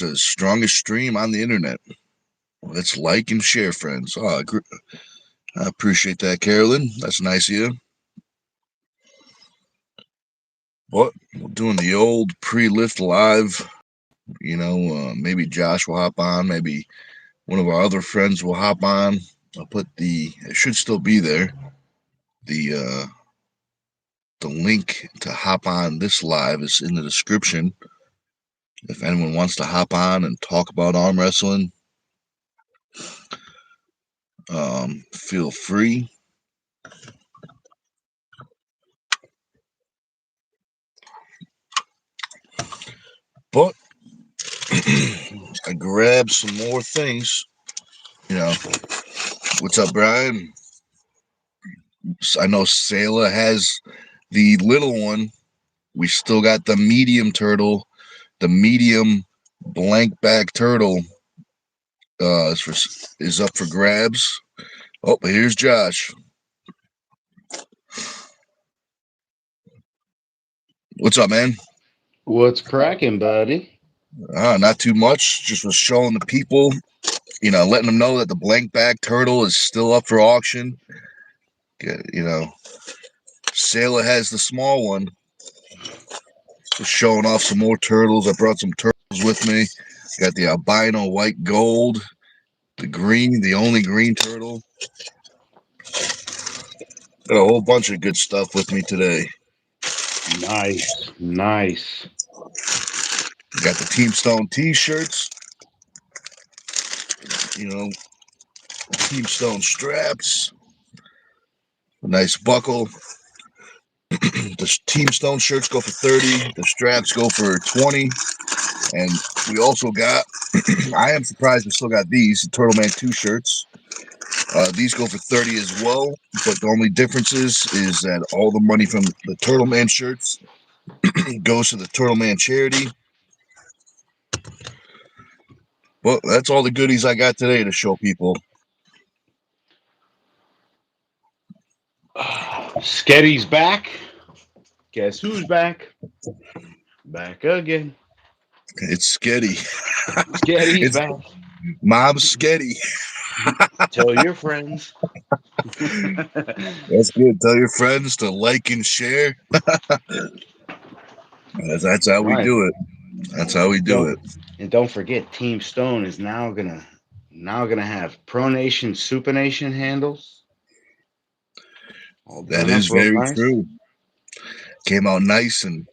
the strongest stream on the internet. Let's like and share, friends. Oh, I appreciate that, Carolyn. That's nice of you. But we're doing the old pre-lift live. Maybe Josh will hop on. Maybe one of our other friends will hop on. It should still be there. The link to hop on this live is in the description. If anyone wants to hop on and talk about arm wrestling, feel free. But I grabbed some more things. What's up, Brian? I know Sayla has the little one. We still got the medium turtle, the medium blank back turtle is up for grabs. Oh, here's Josh. What's up, man? What's cracking, buddy? Not too much. Just was showing the people, letting them know that the blank back turtle is still up for auction. Sayla has the small one. Just showing off some more turtles. I brought some turtles with me. Got the albino white gold, the only green turtle. Got a whole bunch of good stuff with me today. Nice, nice. Got the Team Stone t-shirts. Team Stone straps. A nice buckle. The Team Stone shirts go for 30. The straps go for 20. And we also got, I am surprised we still got these, the Turtle Man 2 shirts. These go for 30 as well, but the only difference is that all the money from the Turtle Man shirts goes to the Turtle Man charity. Well, that's all the goodies I got today to show people. Sketty's back. Guess who's back? Back again. It's Sketty. Sketty's It's back. Mob Sketty. Tell your friends. That's good. Tell your friends to like and share. That's how we Right. do it. That's how we do it. And don't forget, Team Stone is now gonna have Pronation, Supination handles. All That done is up real very nice. true. Came out nice and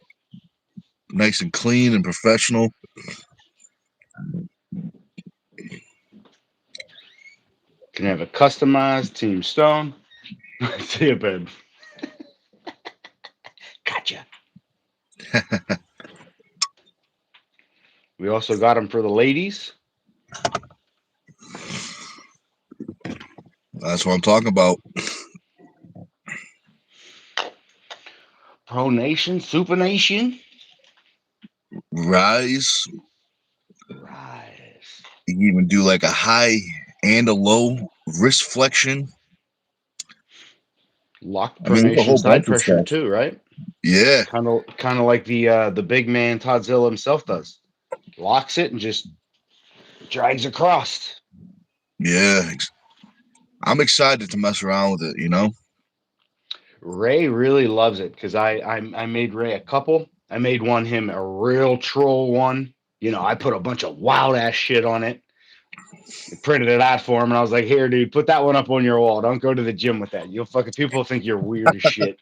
clean and professional. Can have a customized Team Stone. See you, babe. Gotcha. We also got them for the ladies. That's what I'm talking about. Pronation, Supination. Rise. Rise. You can even do like a high and a low wrist flexion. Locked I mean, there's a pronation whole side bunch of pressure stuff. too, right? Yeah. Kind of like the big man Toddzilla himself does. Locks it and just drags across. Yeah. I'm excited to mess around with it. Ray really loves it because I made Ray a couple. I made him a real troll one. I put a bunch of wild ass shit on it. I printed it out for him, and I was like, "Here, dude, put that one up on your wall. Don't go to the gym with that. You'll fucking people think you're weird as shit."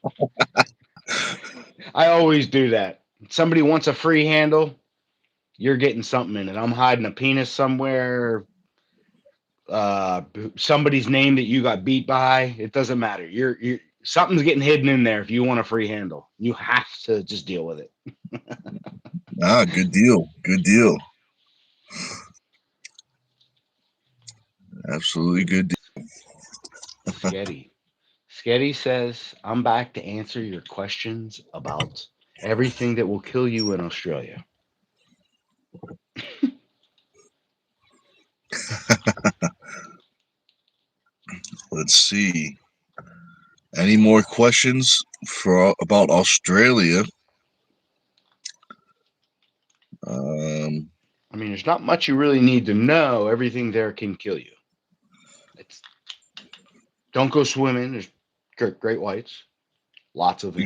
I always do that. Somebody wants a free handle, you're getting something in it. I'm hiding a penis somewhere. Somebody's name that you got beat by. It doesn't matter. You're something's getting hidden in there. If you want a free handle, you have to just deal with it. Good deal. Good deal. Absolutely good deal. Sketty. Sketty says, I'm back to answer your questions about everything that will kill you in Australia. Let's see. Any more questions about Australia? I mean, there's there's not much you really need to know. Everything there can kill you. It's don't go swimming. There's great whites, lots of them.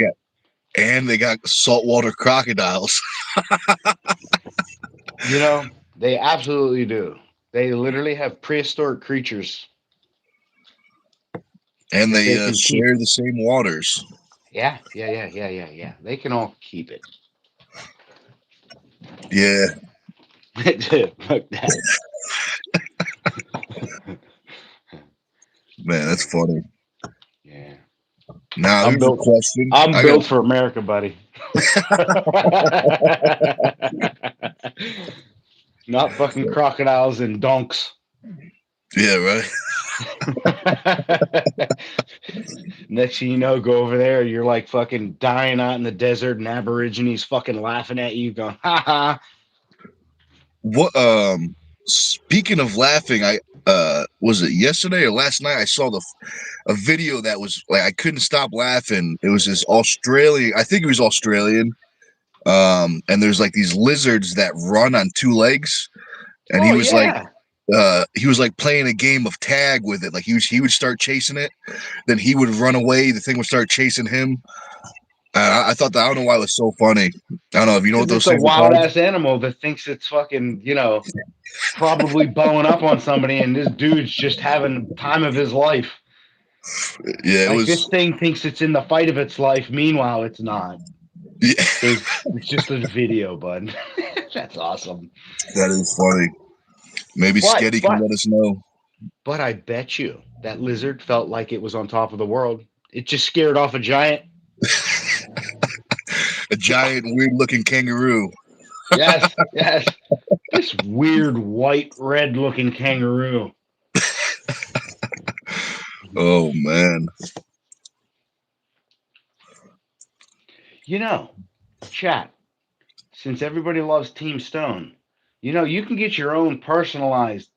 And they got saltwater crocodiles. They absolutely do. They literally have prehistoric creatures. And they can share the same waters. Yeah. They can all keep it. Yeah. Fuck that. Man, that's funny. Yeah. Now, here's a question. I'm built for America, buddy. Not fucking crocodiles and donks. Yeah, right. Next thing you know, go over there, you're like fucking dying out in the desert, and Aborigines fucking laughing at you, going, ha ha. What? Speaking of laughing, I was it yesterday or last night? I saw a video that was like I couldn't stop laughing. It was this Australian. I think it was Australian. And there's like these lizards that run on two legs, and he was like playing a game of tag with it. Like he would start chasing it, then he would run away. The thing would start chasing him. I thought that I don't know why it was so funny. I don't know if you know what those things are. It's a wild ass animal that thinks it's fucking, probably blowing up on somebody, and this dude's just having the time of his life. Yeah, this thing thinks it's in the fight of its life. Meanwhile, it's not. Yeah. It's just a video, bud. That's awesome. That is funny. Maybe Sketty can let us know. But I bet you that lizard felt like it was on top of the world. It just scared off a giant. A giant, weird-looking kangaroo. Yes. This weird white, red-looking kangaroo. Oh, man. Chat, since everybody loves Team Stone, you can get your own personalized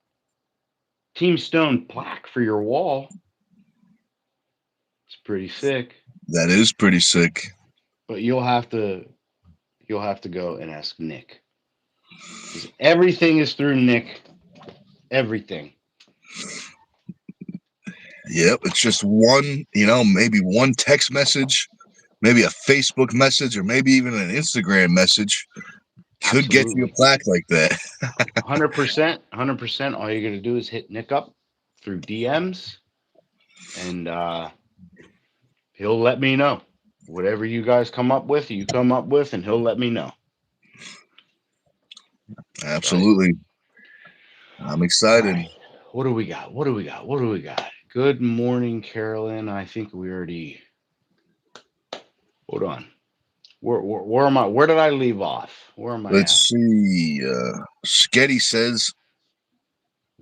Team Stone plaque for your wall. It's pretty sick. That is pretty sick. But you'll have to go and ask Nick. Everything is through Nick. Everything. Yep, it's just one, maybe one text message, maybe a Facebook message, or maybe even an Instagram message could get you a plaque like that. 100%. 100%. All you're going to do is hit Nick up through DMs, and he'll let me know. Whatever you guys come up with, and he'll let me know. Absolutely. Right. I'm excited. Right. What do we got? Good morning, Carolyn. I think we already... Hold on. Where am I? Where did I leave off? Where am I Let's see. Sketty says,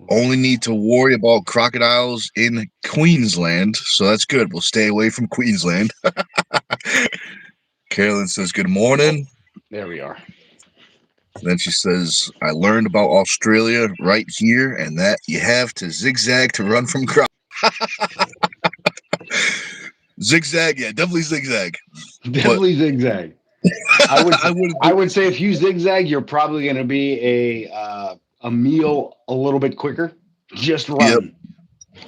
only need to worry about crocodiles in Queensland. So that's good. We'll stay away from Queensland. Carolyn says, good morning. There we are. Then she says, I learned about Australia right here, and that you have to zigzag to run from crowds. Zigzag, yeah, definitely zigzag. Zigzag. I would say if you zigzag, you're probably going to be a meal a little bit quicker. Just run. Yep.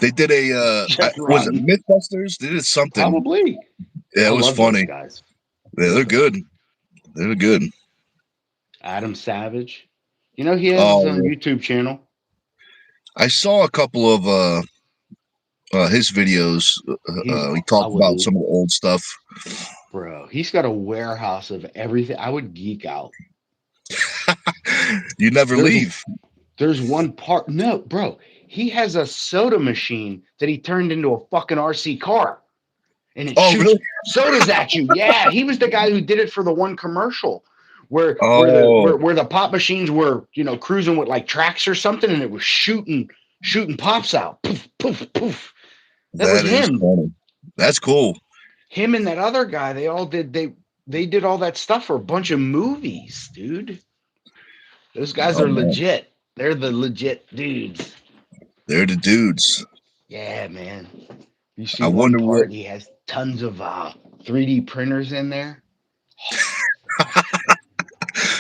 They did was it Mythbusters? They did something. Probably. Yeah, it was funny. Guys. Yeah, they're good. They're good. Adam Savage. He has his own YouTube channel. I saw a couple of his videos. He talked about some of the old stuff. Bro, he's got a warehouse of everything. I would geek out. You never leave. There's one part. No, bro. He has a soda machine that he turned into a fucking RC car. And it shoots sodas at you. Yeah, he was the guy who did it for the one commercial where the pop machines were, cruising with like tracks or something, and it was shooting pops out. Poof, poof, poof. That was him. Funny. That's cool. Him and that other guy, they did all that stuff for a bunch of movies, dude. Those guys are legit. They're the legit dudes. They're the dudes. Yeah, man. You see, I wonder what he has tons of 3D printers in there.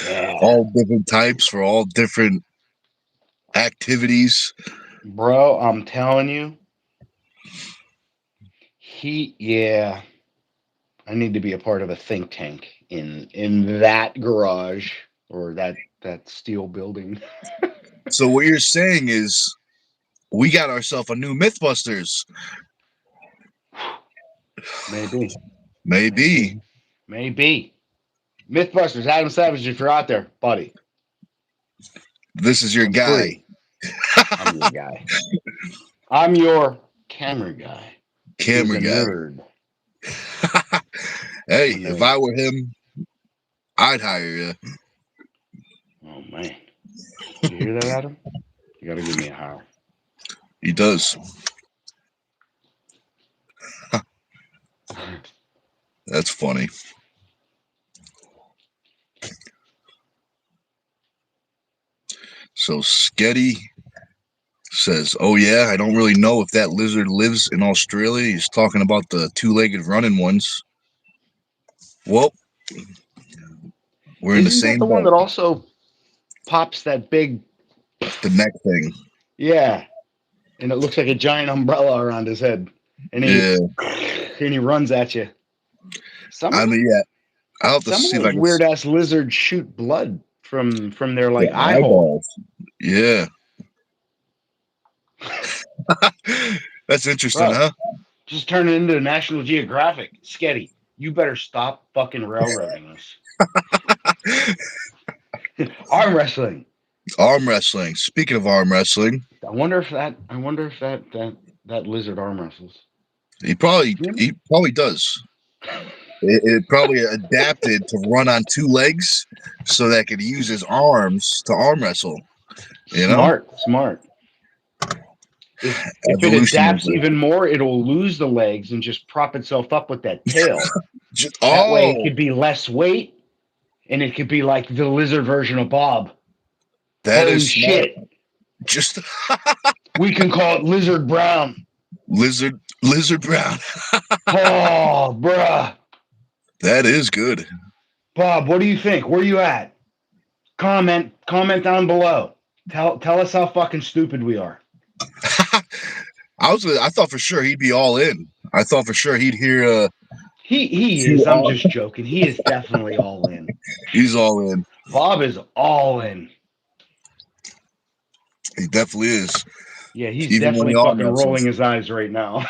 Yeah. All different types for all different activities. Bro, I'm telling you, I need to be a part of a think tank in that garage or that steel building. So what you're saying is we got ourselves a new Mythbusters. Maybe. Maybe. Maybe. Mythbusters, Adam Savage, if you're out there, buddy, This is your I'm guy. free. I'm your guy. I'm your camera guy. Who's Camera a guy. nerd. Hey, A if nerd. I were him, I'd hire you. Oh man. You hear that, Adam? You gotta give me a holler. He does. That's funny. So Sketty says, "Oh yeah, I don't really know if that lizard lives in Australia." He's talking about the two-legged running ones. Well, we're in the Isn't that same the one boat. that also pops that big The neck thing. yeah. And it looks like a giant umbrella around his head. And Yeah. he runs at you. Some I of, mean, yeah. I'll have to some of see if I those can weird ass lizards shoot blood from their the like eye hole. eyeballs. Yeah. That's interesting, Bro, huh? just turn it into National Geographic. Sketty, you better stop fucking railroading us. Arm wrestling. Arm wrestling. Speaking of arm wrestling, I wonder if that lizard arm wrestles. he probably does. It probably adapted to run on two legs so that it could use his arms to arm wrestle. You know, Smart. If it evolution is adapts even more, it'll lose the legs and just prop itself up with that tail. just That way it oh, could be less weight and it could be like the lizard version of Bob. that Holy is smart. shit. Just We can call it Lizard Brown. lizard brown. Oh, bruh. That is good. Bob, what do you think? Where you at? Comment down below. Tell us how fucking stupid we are. I thought for sure he'd be all in. I thought for sure he'd hear He two is. I'm arms. just joking. He is definitely all in. He's all in. Bob is all in. He definitely is. Yeah, he's Even when definitely he arm fucking rolling wrestles. his eyes right now.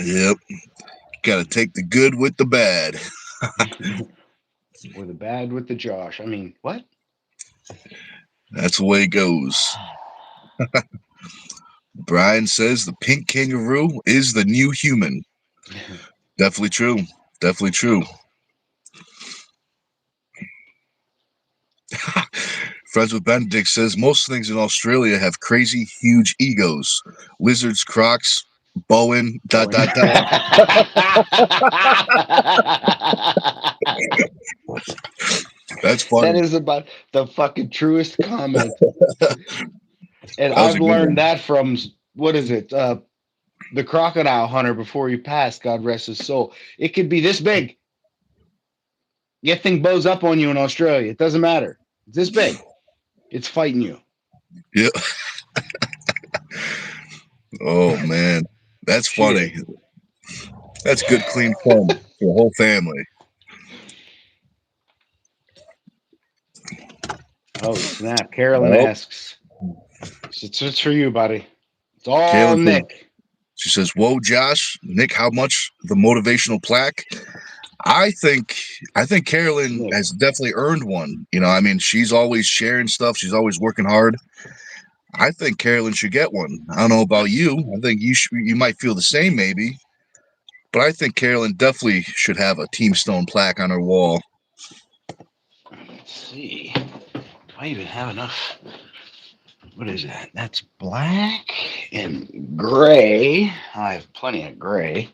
Yep. Got to take the good with the bad. Or the bad with the Josh. I mean, what? That's the way it goes. Brian says the pink kangaroo is the new human. Definitely true. Definitely true. Friends with Benedict says most things in Australia have crazy, huge egos. Lizards, crocs, Bowen, ... That's That funny. is about the fucking truest comment. And That was a I've good learned one. that from, what is it? The crocodile hunter before he passed, God rest his soul. It could be this big. That thing bows up on you in Australia. It doesn't matter. It's this big. It's fighting you. Yeah. Oh man, that's funny. Shit. That's good, clean fun for the whole family. Oh, snap. Carolyn Well, asks. It's for you, buddy. It's all Kaylin says, Nick. she says, "Whoa, Josh, Nick, how much the motivational plaque?" I think Carolyn Nick. has definitely earned one. You know, I mean, she's always sharing stuff. She's always working hard. I think Carolyn should get one. I don't know about you. I think you might feel the same, maybe. But I think Carolyn definitely should have a Team Stone plaque on her wall. Let's see. Do I even have enough? What is that? That's black and gray. I have plenty of gray.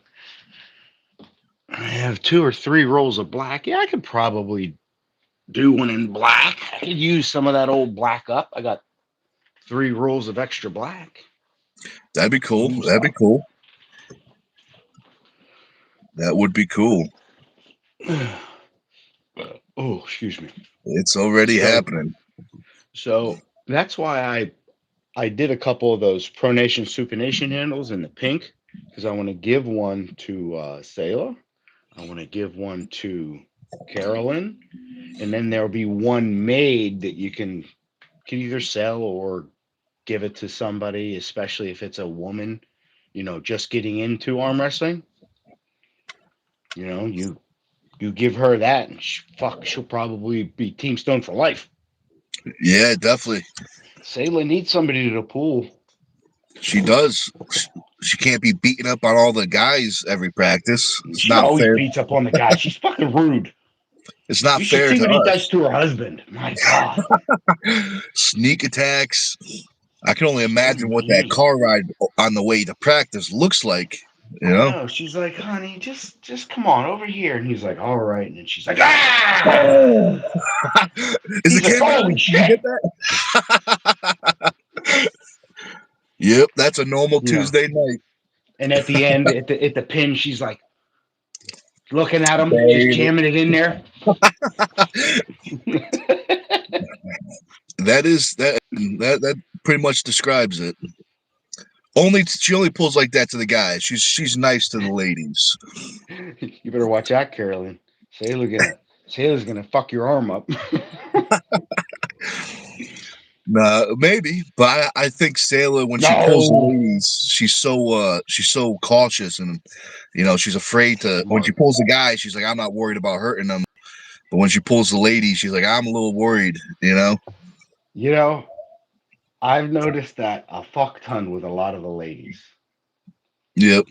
I have 2 or 3 rolls of black. Yeah, I could probably do one in black. I could use some of that old black up. I got 3 rolls of extra black. That'd be cool. Use That'd be cool. That would be cool. Oh, excuse me. It's already happening. So that's why I did a couple of those pronation supination handles in the pink because I want to give one to Sayla. I want to give one to Carolyn, and then there'll be one made that you can either sell or give it to somebody, especially if it's a woman, just getting into arm wrestling. You give her that, and she'll probably be Team Stone for life. Yeah, definitely. Sayla needs somebody to pull. She does. She can't be beating up on all the guys every practice. It's She not always fair. beats up on the guy. She's fucking rude. It's not You should fair see to what he us. does to her husband. My God. Sneak attacks. I can only She's so imagine what that mean. car ride on the way to practice looks like. You I know? know. She's like, honey, just come on over here. And he's like, all right. And then she's like, ah! Oh! Is the He's like, camera on? holy Did you shit. get that? Yep, that's a normal Tuesday night. And at the end, at the pin, she's like looking at him, just Baby. jamming it in there. That pretty much describes it. She only pulls like that to the guys. She's nice to the ladies. You better watch out, Carolyn. Sayla's gonna fuck your arm up. Maybe, but I think Sailor, when she pulls the No. ladies, she's so cautious, and she's afraid to. When she Smart. pulls the guys, she's like, I'm not worried about hurting them. But when she pulls the ladies, she's like, I'm a little worried. I've noticed that a fuck ton with a lot of the ladies. Yep.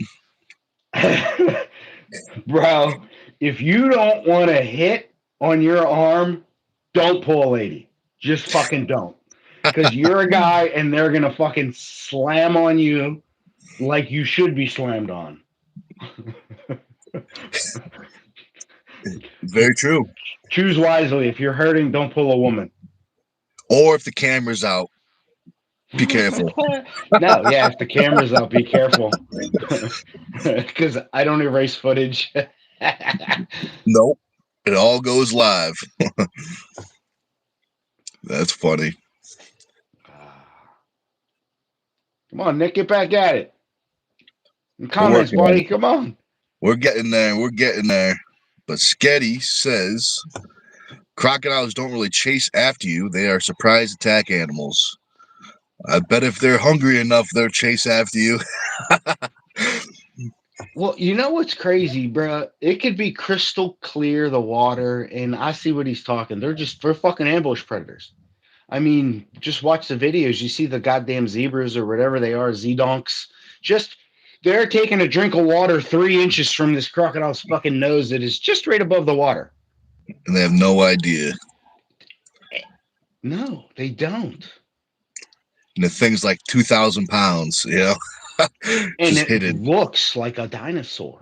Bro, if you don't want to hit on your arm, don't pull a lady. Just fucking don't. Because you're a guy and they're going to fucking slam on you like you should be slammed on. Very true. Choose wisely. If you're hurting, don't pull a woman. Or if the camera's out, be careful. No, yeah, if the camera's out, be careful. Because I don't erase footage. Nope. It all goes live. That's funny. Come on, Nick, get back at it. Comments, buddy. Come on. We're getting there. We're getting there. But Sketty says crocodiles don't really chase after you. They are surprise attack animals. I bet if they're hungry enough, they'll chase after you. Well, you know what's crazy, bro? It could be crystal clear, the water, and I see what he's talking. They're fucking ambush predators. I mean, just watch the videos. You see the goddamn zebras or whatever they are, Z-donks. They're taking a drink of water 3 inches from this crocodile's fucking nose that is just right above the water. And they have no idea. No, they don't. And the thing's like 2,000 pounds, And just it hidden. looks like a dinosaur.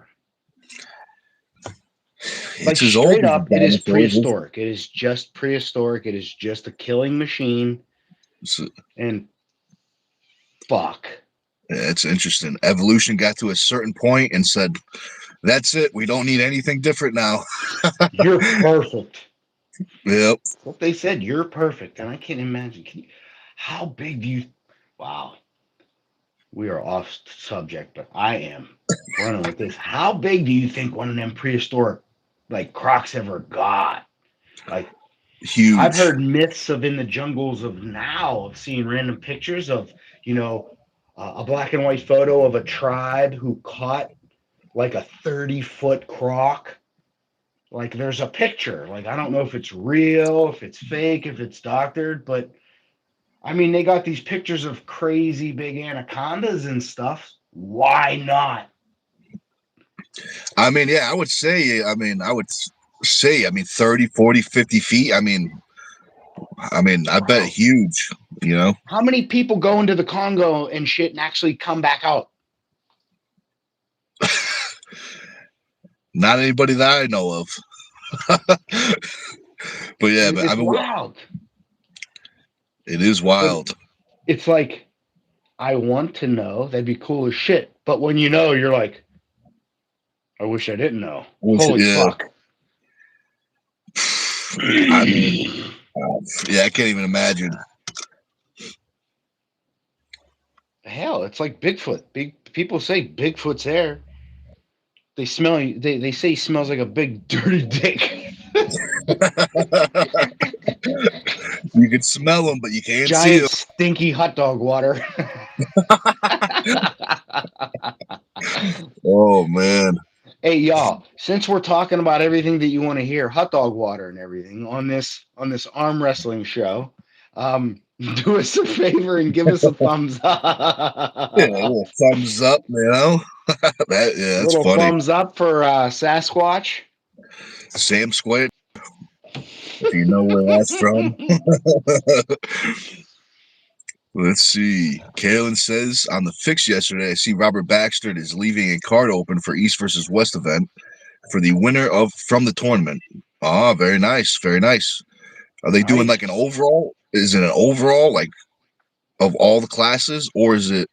It's like as old straight as up, it is prehistoric. It is just prehistoric. It is just a killing machine. And fuck. Yeah, it's interesting. Evolution got to a certain point and said, that's it. We don't need anything different now. You're perfect. Yep. What they said, you're perfect. And I can't imagine. How big do you... Wow. We are off subject, but I am running with this. How big do you think one of them prehistoric crocs ever got? Like, huge. I've heard myths of in the jungles of now of seeing random pictures of, a black and white photo of a tribe who caught like a 30-foot croc. Like, there's a picture. Like, I don't know if it's real, if it's fake, if it's doctored, but I mean, they got these pictures of crazy big anacondas and stuff. Why not? I mean, yeah, I would say 30, 40, 50 feet. I bet huge, How many people go into the Congo and shit and actually come back out? Not anybody that I know of. But yeah, It's wild. It is wild. But it's like, I want to know. That'd be cool as shit. But when you know, you're like, I wish I didn't know. Holy fuck. I mean, yeah, I can't even imagine. Hell, it's like Bigfoot. Big people say Bigfoot's hair. They smell. They say he smells like a big dirty dick. You can smell them, but you can't see Giant them. stinky hot dog water. Oh man. Hey y'all, since we're talking about everything that you want to hear, hot dog water and everything on this arm wrestling show, do us a favor and give us a thumbs Yeah, a up. little thumbs up, you know. That's Little funny. thumbs up for Sasquatch. Sam Squid, if you know where that's from. Let's see. Kalen says on the fix yesterday, I see Robert Baxter is leaving a card open for East versus West event for the winner of from the tournament. Ah, very nice, very nice. Are they doing like an Nice. overall? Is it an overall like of all the classes, or is it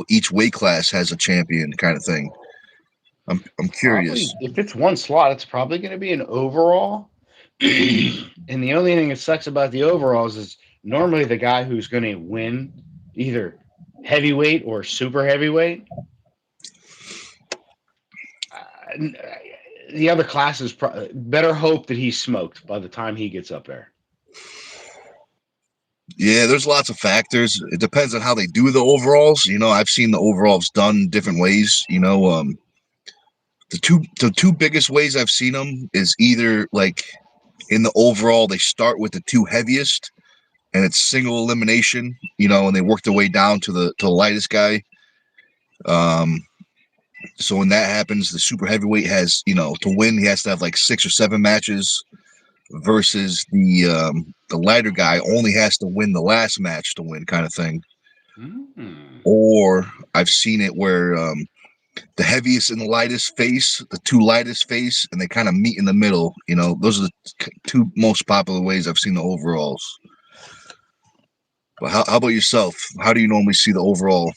each weight class has a champion kind of thing? I'm curious. Probably, if it's one slot, it's probably going to be an overall. And the only thing that sucks about the overalls is normally the guy who's going to win either heavyweight or super heavyweight. Uh, the other classes better hope that he's smoked by the time he gets up there. Yeah, there's lots of factors. It depends on how they do the overalls. I've seen the overalls done different ways. The two biggest ways I've seen them is either like in the overall they start with the two heaviest and it's single elimination, and they work their way down to the lightest guy. Um, so when that happens, the super heavyweight has to win he has to have like 6 or 7 matches versus the lighter guy only has to win the last match to win kind of thing. Mm. Or I've seen it where the heaviest and the lightest face, the two lightest face, and they kind of meet in the middle. Those are the two most popular ways I've seen the overalls. But how about yourself? How do you normally see the overall?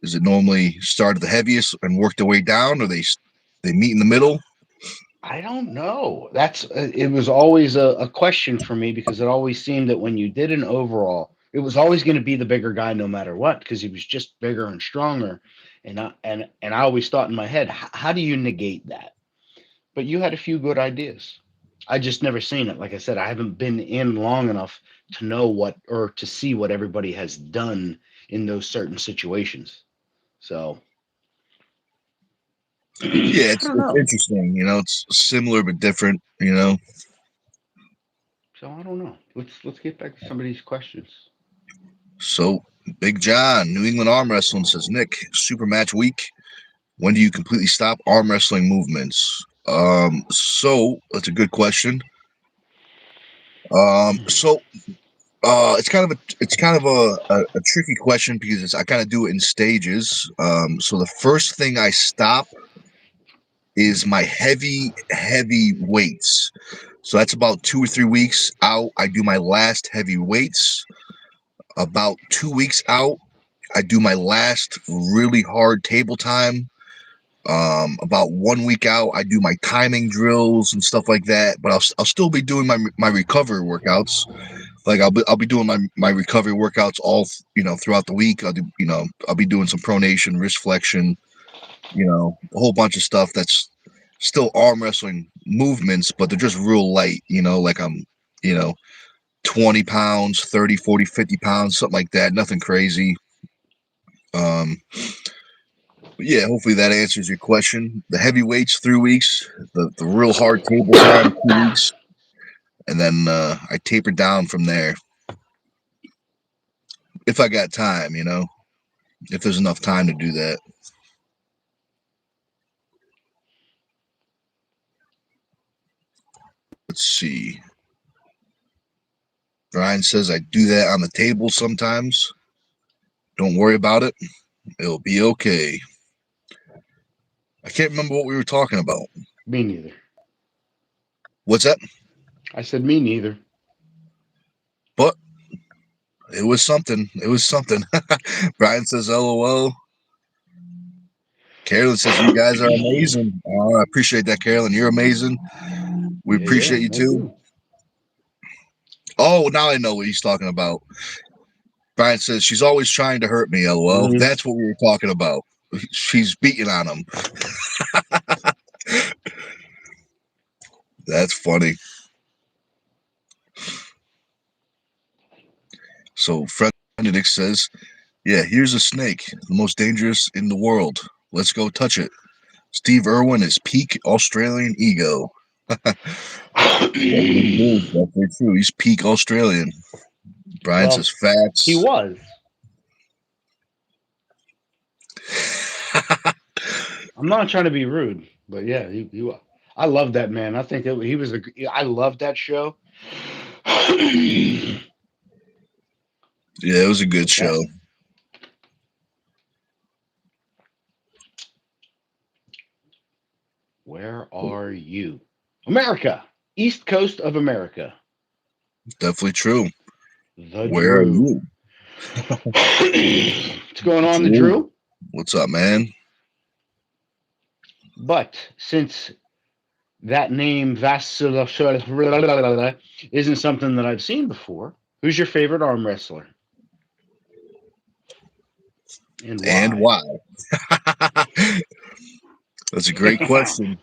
Is it normally start at the heaviest and work their way down, or they meet in the middle? I don't know. It was always a question for me because it always seemed that when you did an overall, it was always going to be the bigger guy no matter what because he was just bigger and stronger. And I always thought in my head, how do you negate that? But you had a few good ideas. I just never seen it. Like I said, I haven't been in long enough to know what or to see what everybody has done in those certain situations. So Yeah, I it's don't it's know. interesting. It's similar but different. So I don't know. Let's get back to some of these questions. So Big John, New England Arm Wrestling says, Nick, super match week. When do you completely stop arm wrestling movements? So that's a good question. So it's kind of a tricky question because I kind of do it in stages. So the first thing I stop is my heavy weights. So that's about 2 or 3 weeks out. I do my last heavy weights. About 2 weeks out, I do my last really hard table time. About 1 week out, I do my timing drills and stuff like that. But I'll still be doing my recovery workouts. Like I'll be doing my recovery workouts all throughout the week. I'll be doing some pronation, wrist flexion, a whole bunch of stuff that's still arm wrestling movements, but they're just real light. Like I'm you know 20 pounds, 30, 40, 50 pounds, something like that. Nothing crazy. Um, but yeah, hopefully that answers your question. The heavyweights, 3 weeks. The real hard table time, 2 weeks. And then I taper down from there. If I got time, if there's enough time to do that. Let's see. Brian says I do that on the table sometimes. Don't worry about it. It'll be okay. I can't remember what we were talking about. Me neither. What's that? I said me neither. But it was something. It was something. Brian says LOL. Carolyn says you guys are amazing. I appreciate that, Carolyn. You're amazing. We Yeah, appreciate you me too. too. Oh, now I know what he's talking about. Brian says she's always trying to hurt me. LOL. Mhm. That's what we were talking about. She's beating on him. That's funny. So Fred Nick says, "Yeah, here's a snake, the most dangerous in the world. Let's go touch it." Steve Irwin is peak Australian ego. That's very true. He's peak Australian. Brian Well, says facts. he was. I'm not trying to be rude, but yeah, he was. I love that man. I think he was I love that show. Yeah, it was a good Okay. show. Where are you? America. East Coast of America. Definitely true. The Where are Drew. you? What's going on, the Drew. Drew? What's up, man? But since that name Vasila isn't something that I've seen before, who's your favorite arm wrestler? And And why? why? That's a great question.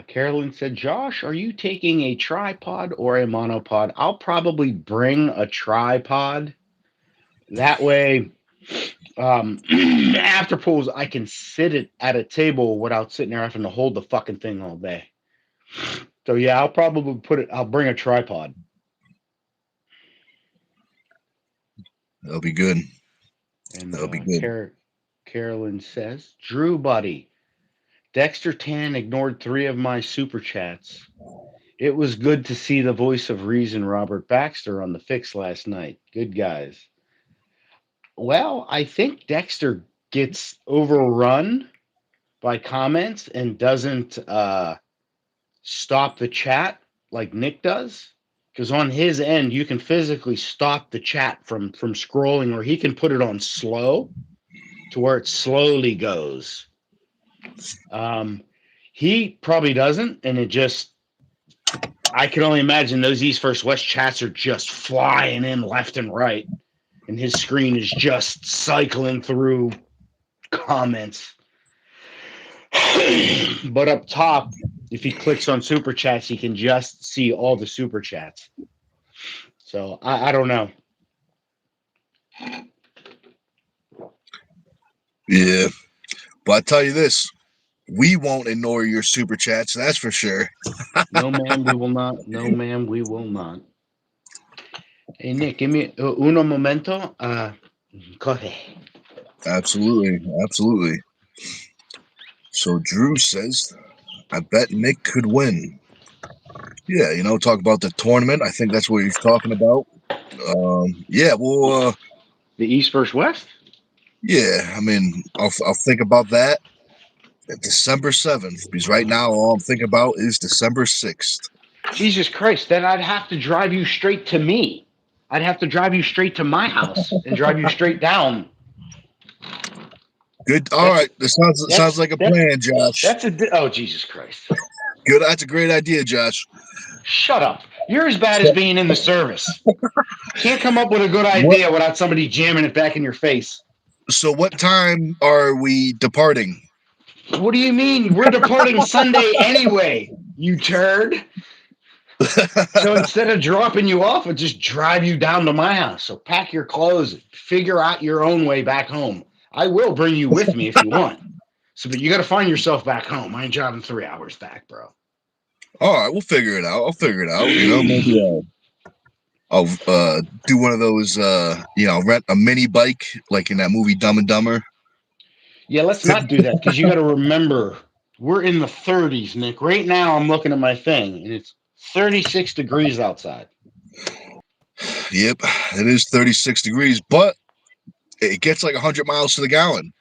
Carolyn said, Josh, are you taking a tripod or a monopod? I'll probably bring a tripod. That way, after pulls, I can sit it at a table without sitting there having to hold the fucking thing all day. So yeah, I'll probably I'll bring a tripod. That'll be good. And That'll be good. Carolyn says, Drew buddy, Dexter Tan ignored 3 of my super chats. It was good to see the voice of reason, Robert Baxter, on the fix last night. Good guys. Well, I think Dexter gets overrun by comments and doesn't stop the chat like Nick does. Because on his end, you can physically stop the chat from scrolling, or he can put it on slow to where it slowly goes. He probably doesn't, and it just, I can only imagine those East First West chats are just flying in left and right, and his screen is just cycling through comments. But up top, if he clicks on super chats, he can just see all the super chats. So I don't know. Yeah. But I tell you this, we won't ignore your super chats, that's for sure. No, ma'am, we will not. No, ma'am, we will not. Hey, Nick, give me uno momento. Corre. Absolutely. Absolutely. So Drew says, I bet Nick could win. Yeah, talk about the tournament. I think that's what he's talking about. Yeah, well, The East versus West? yeah, I mean, I'll think about that December 7th, because right now all I'm thinking about is December 6th. Jesus Christ, then I'd have to drive you straight to me. I'd have to drive you straight to my house and drive you straight down. Good. All right. This sounds like a plan, Josh. Oh, Jesus Christ. Good. That's a great idea, Josh. Shut up. You're as bad as being in the service. Can't come up with a good idea without somebody jamming it back in your face. So what time are we departing? What do you mean? We're departing Sunday anyway, you turd. So instead of dropping you off, I'll just drive you down to my house. So pack your clothes, figure out your own way back home. I will bring you with me if you want. So, but you got to find yourself back home. I ain't driving 3 hours back, bro. All right, we'll figure it out. I'll figure it out. Maybe I'll do one of those. Rent a mini bike like in that movie Dumb and Dumber. Yeah, let's not do that because you got to remember we're in the 30s, Nick. Right now, I'm looking at my thing and it's 36 degrees outside. Yep, it is 36 degrees, but it gets like 100 miles to the gallon.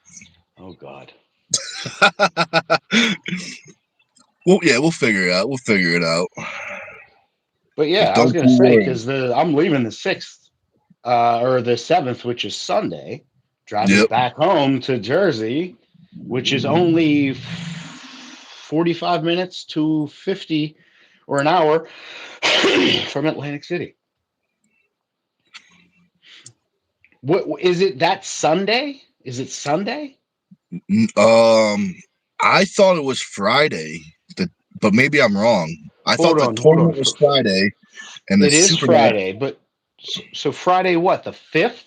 Oh God. Well, yeah, we'll figure it out. But yeah, I was going to say because I'm leaving the 6th or the 7th, which is Sunday, driving back home to Jersey, which is only 45 minutes to 50 or an hour from Atlantic City. What is it? That Sunday? Is it Sunday? I thought it was Friday, but maybe I'm wrong. I thought Hold the on, hold on. tournament was Friday, and the It is super match. Friday, but so Friday what? The 5th?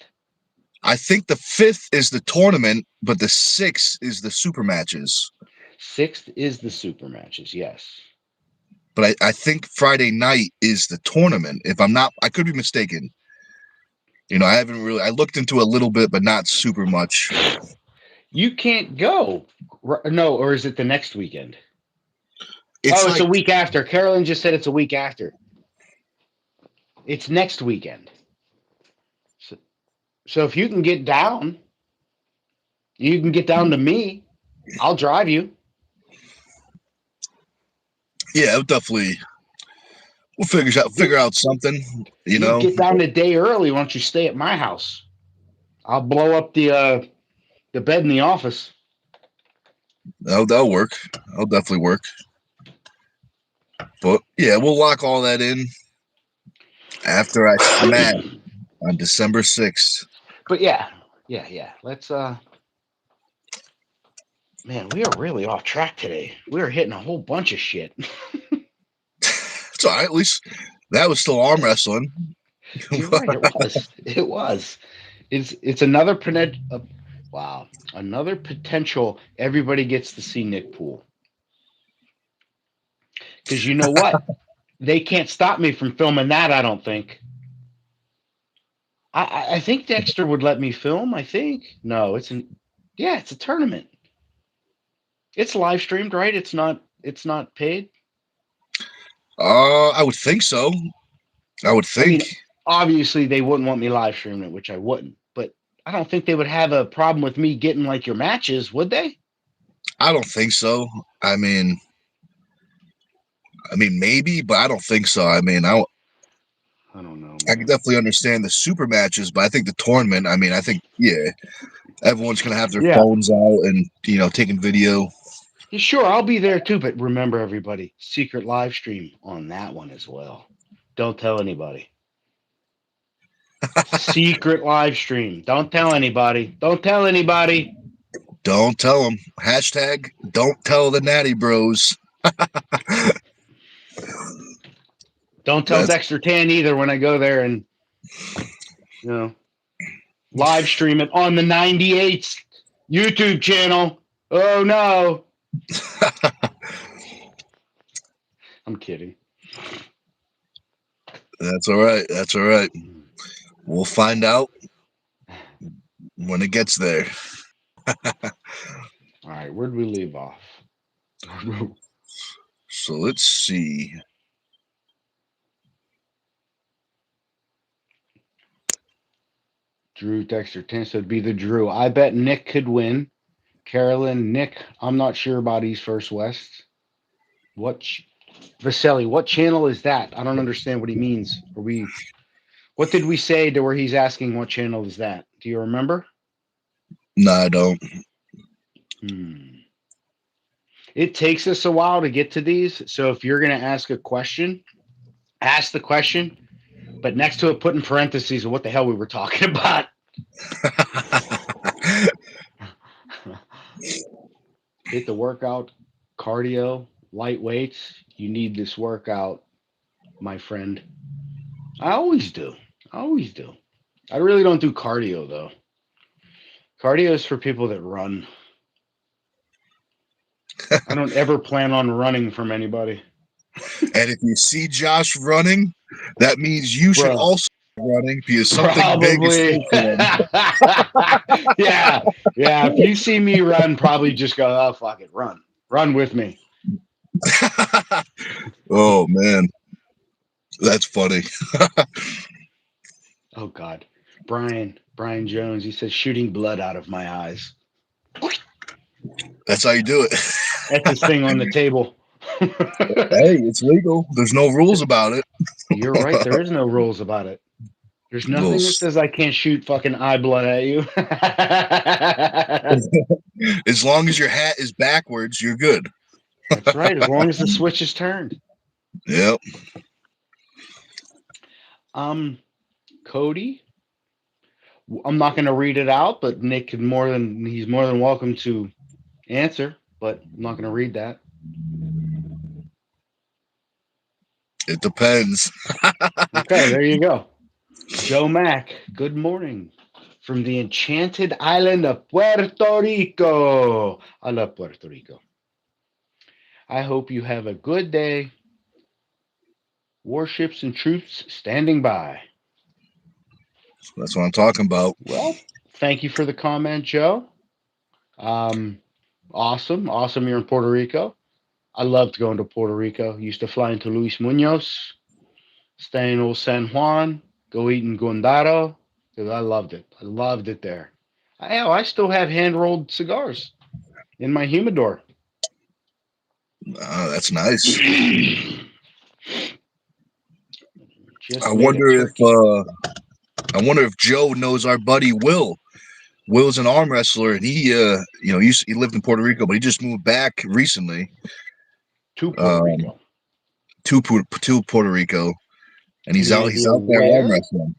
I think the 5th is the tournament, but the 6th is the super matches. 6th is the super matches. Yes. But I think Friday night is the tournament. If I'm not, I could be mistaken. I haven't really. I looked into a little bit, but not super much. You can't go. No, or is it the next weekend? It's It's a like, week after. Carolyn just said it's a week after. It's next weekend. So if you can get down to me. I'll drive you. yeah, it'll definitely. We'll figure out something. You get down a day early. Why don't you stay at my house? I'll blow up the bed in the office. That'll work. That'll definitely work. But yeah, we'll lock all that in after I smash on December 6th. But yeah. Let's man, we are really off track today. We are hitting a whole bunch of shit. It's all right. At least that was still arm wrestling. You're right. It was. It was. It's another another potential. Everybody gets to see Nick Poole. Because you know what? They can't stop me from filming that. I don't think. I think Dexter would let me film. I think no. It's a tournament. It's live streamed, right? It's not paid. I would think so. I would think. I mean, obviously they wouldn't want me live streaming it, which I wouldn't. But I don't think they would have a problem with me getting like your matches, would they? I don't think so. I mean, maybe, but I don't think so. I don't know. I can definitely understand the super matches, but I think the tournament. I think everyone's gonna have their phones out and taking video. Sure, I'll be there too. But remember, everybody, secret live stream on that one as well. Don't tell anybody. Secret live stream. Don't tell anybody. Don't tell anybody. Don't tell them. Hashtag don't tell the Natty Bros. Don't tell Dexter Tan either when I go there and live stream it on the 98th YouTube channel. Oh no. I'm kidding. That's all right. That's all right. We'll find out when it gets there. All right, where'd we leave off? So let's see. Drew Dexter 10, so it'd be the Drew. I bet Nick could win. Carolyn, Nick, I'm not sure about East First West. Vasily, what channel is that? I don't understand what he means. What did we say to where he's asking what channel is that? Do you remember? No, I don't. It takes us a while to get to these. So if you're going to ask a question, ask the question, but next to it, put in parentheses what the hell we were talking about. Hit the workout, cardio, light weights. You need this workout, my friend. I always do. I really don't do cardio, though. Cardio is for people that run. I don't ever plan on running from anybody. And if you see Josh running, that means you should also be running because something big is Yeah. If you see me run, probably just go, oh, fuck it, run with me. Oh man, that's funny. Oh God, Brian Jones. He says shooting blood out of my eyes. That's how you do it. That's his thing on the table. Hey, it's legal. There's no rules about it. You're right. There is no rules about it. There's nothing that says I can't shoot fucking eye blood at you. As long as your hat is backwards, you're good. That's right. As long as the switch is turned. Yep. Cody, I'm not going to read it out, but Nick he's more than welcome to answer, but I'm not going to read that. It depends. Okay, there you go. Joe Mack, good morning from the enchanted island of Puerto Rico. I love Puerto Rico. I hope you have a good day. Warships and troops standing by. That's what I'm talking about. Well, thank you for the comment, Joe. Um, awesome. You're in Puerto Rico. I loved going to Puerto Rico. Used to fly into Luis Munoz, stay in Old San Juan, go eat in Gondaro because I loved it. I loved it there. I still have hand rolled cigars in my humidor. Oh, that's nice. Just made a turkey. I wonder if Joe knows our buddy Will. Will's an arm wrestler, and he lived in Puerto Rico, but he just moved back recently To Puerto Rico. to Puerto Rico, and he's Any out idea there arm where? wrestling.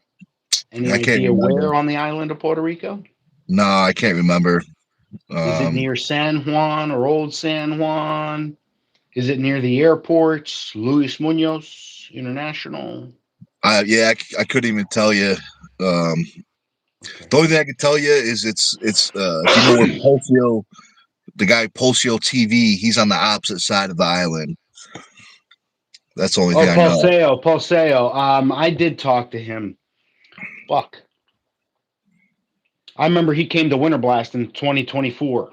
Any I can't idea remember. where on the island of Puerto Rico? No, I can't remember. Is it near San Juan or Old San Juan? Is it near the airports? Luis Munoz International? I couldn't even tell you. Okay. The only thing I can tell you is it's if you know where Pulsio, the guy Pulsio TV, he's on the opposite side of the island. That's the only thing I know. Pulseo. I did talk to him. Fuck. I remember he came to Winter Blast in 2024.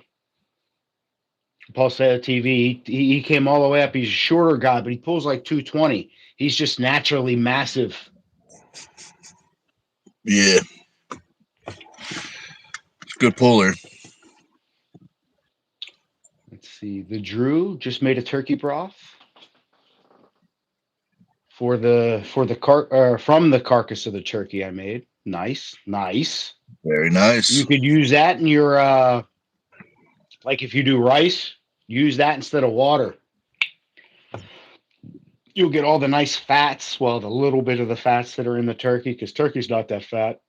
Pulseo TV. He came all the way up. He's a shorter guy, but he pulls like 220. He's just naturally massive. Yeah. Good puller. Let's see. The Drew just made a turkey broth from the carcass of the turkey I made. Nice. Very nice. You could use that in your like if you do rice, use that instead of water. You'll get all the nice fats, well, the little bit of the fats that are in the turkey, because turkey's not that fat.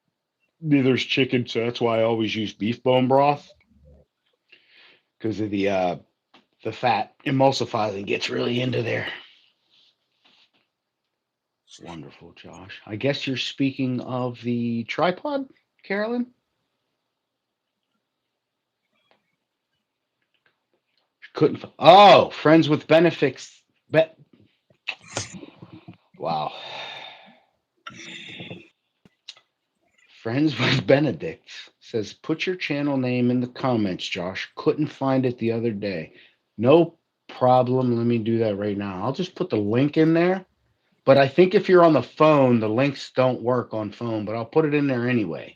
Neither is chicken, so that's why I always use beef bone broth. Because of the fat emulsifies and gets really into there. Wonderful, Josh. I guess you're speaking of the tripod, Carolyn? Couldn't. Oh, friends with benefits. Wow. Friends with Benedict says, put your channel name in the comments, Josh. Couldn't find it the other day. No problem. Let me do that right now. I'll just put the link in there. But I think if you're on the phone, the links don't work on phone, but I'll put it in there anyway.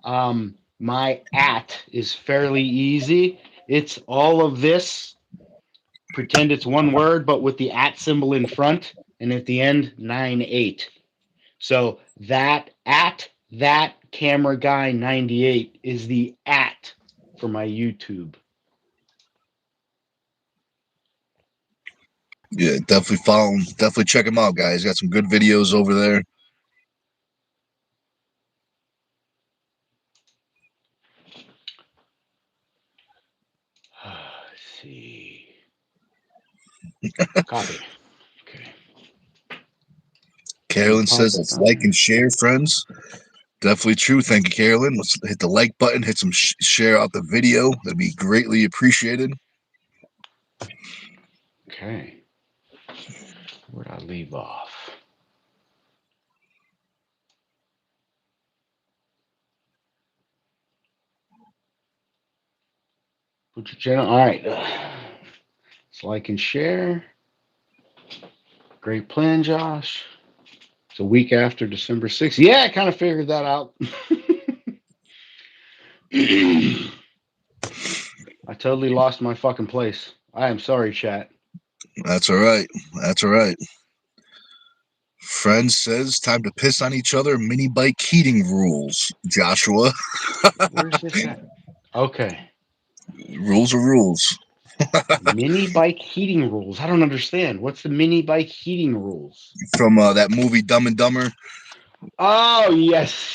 My @ is fairly easy. It's all of this. Pretend it's one word, but with the @ symbol in front and at the end, 98. So that camera guy 98 is the @ for my YouTube. Yeah, definitely follow him. Definitely check him out, guys. Got some good videos over there. Let's see. Copy. Okay. Carolyn says, let's like and share, friends. Definitely true. Thank you, Carolyn. Let's hit the like button, hit some share out the video. That'd be greatly appreciated. Okay. Where'd I leave off? Put your channel. All right. Let's like and share. Great plan, Josh. It's a week after December 6th. Yeah, I kind of figured that out. I totally lost my fucking place. I am sorry, chat. That's all right. That's all right. Friend says, time to piss on each other. Mini bike heating rules. Joshua. Where's this at? Okay. Rules are rules. Mini bike heating rules. I don't understand. What's the mini bike heating rules? From that movie Dumb and Dumber. Oh, yes.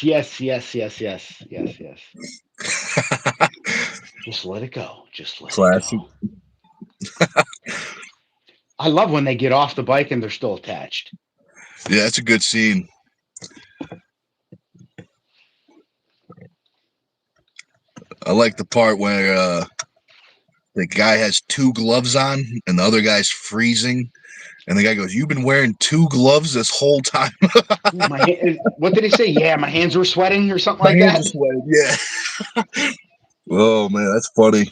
Just let it go. Just let it Classic. go. I love when they get off the bike and they're still attached. Yeah, that's a good scene. I like the part where the guy has 2 gloves on and the other guy's freezing. And the guy goes, "You've been wearing 2 gloves this whole time." What did he say? Yeah, my hands were sweating or something My like hands that. are sweating. Yeah. Oh, man, that's funny.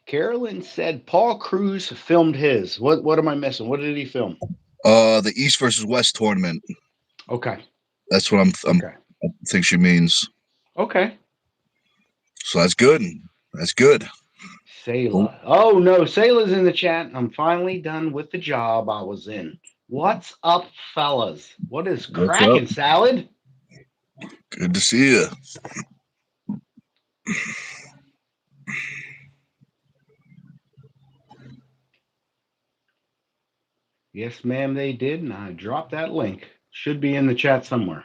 Carolyn said Paul Cruz filmed his. What am I missing? What did he film? The East versus West tournament. Okay. That's what I think she means. Okay. So that's good. That's good. Sayla. Oh no, Sayla's in the chat. I'm finally done with the job I was in. What's up, fellas? What is What's up? cracking, Salad? Good to see you. Yes, ma'am, they did, and I dropped that link. Should be in the chat somewhere.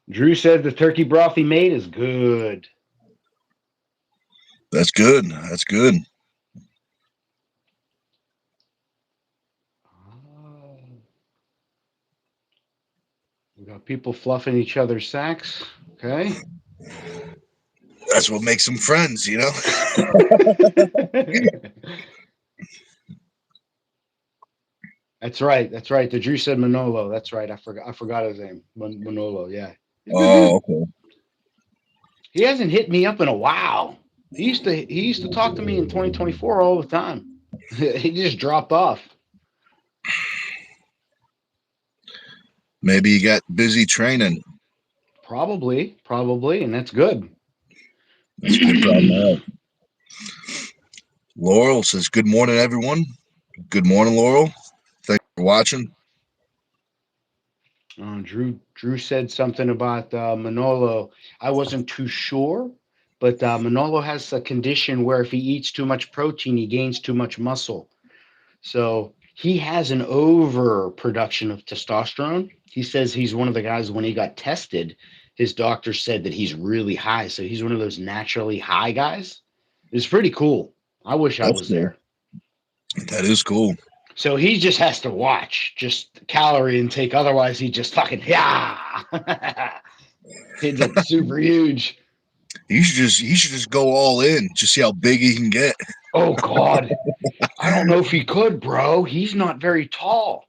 Drew said the turkey broth he made is good. That's good. That's good. We got people fluffing each other's sacks. Okay. That's what makes them friends, you know? That's right. That's right. The Drew said Manolo. That's right. I forgot his name. Manolo. Yeah. He's a good dude. Okay. He hasn't hit me up in a while. He used to talk to me in 2024 all the time. He just dropped off. Maybe you got busy training. Probably, and that's good. That's a good problem to have. Laurel says, "Good morning, everyone." Good morning, Laurel. Thanks for watching. Drew said something about Manolo. I wasn't too sure, but Manolo has a condition where if he eats too much protein, he gains too much muscle. So he has an overproduction of testosterone. He says he's one of the guys when he got tested, his doctor said that he's really high. So he's one of those naturally high guys. It's pretty cool. I wish I That's was cool. there. That is cool. So he just has to watch just calorie intake. Otherwise, he just fucking He's like super huge. He should just go all in. Just see how big he can get. Oh God. I don't know if he could, bro. He's not very tall.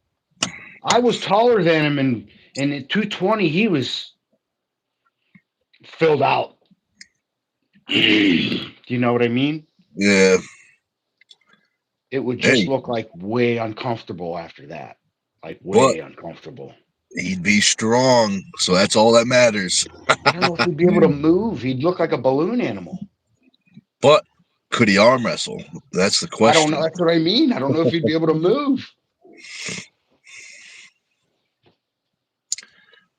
I was taller than him, and at 220, he was filled out. Do you know what I mean? Yeah. It would just look like way uncomfortable after that. Like way uncomfortable. He'd be strong, so that's all that matters. I don't know if he'd be able to move. He'd look like a balloon animal. But could he arm wrestle? That's the question. I don't know. That's what I mean. I don't know if he'd be able to move.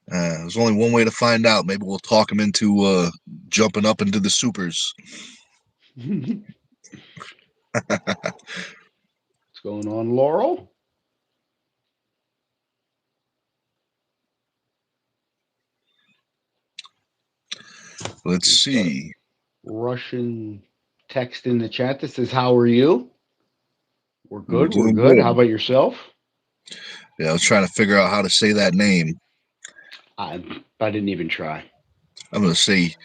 There's only one way to find out. Maybe we'll talk him into jumping up into the supers. What's going on, Laurel? Let's see. Russian text in the chat that says, "How are you?" We're good. We're Doing good. good. How about yourself? Yeah, I was trying to figure out how to say that name. I didn't even try. I'm going to say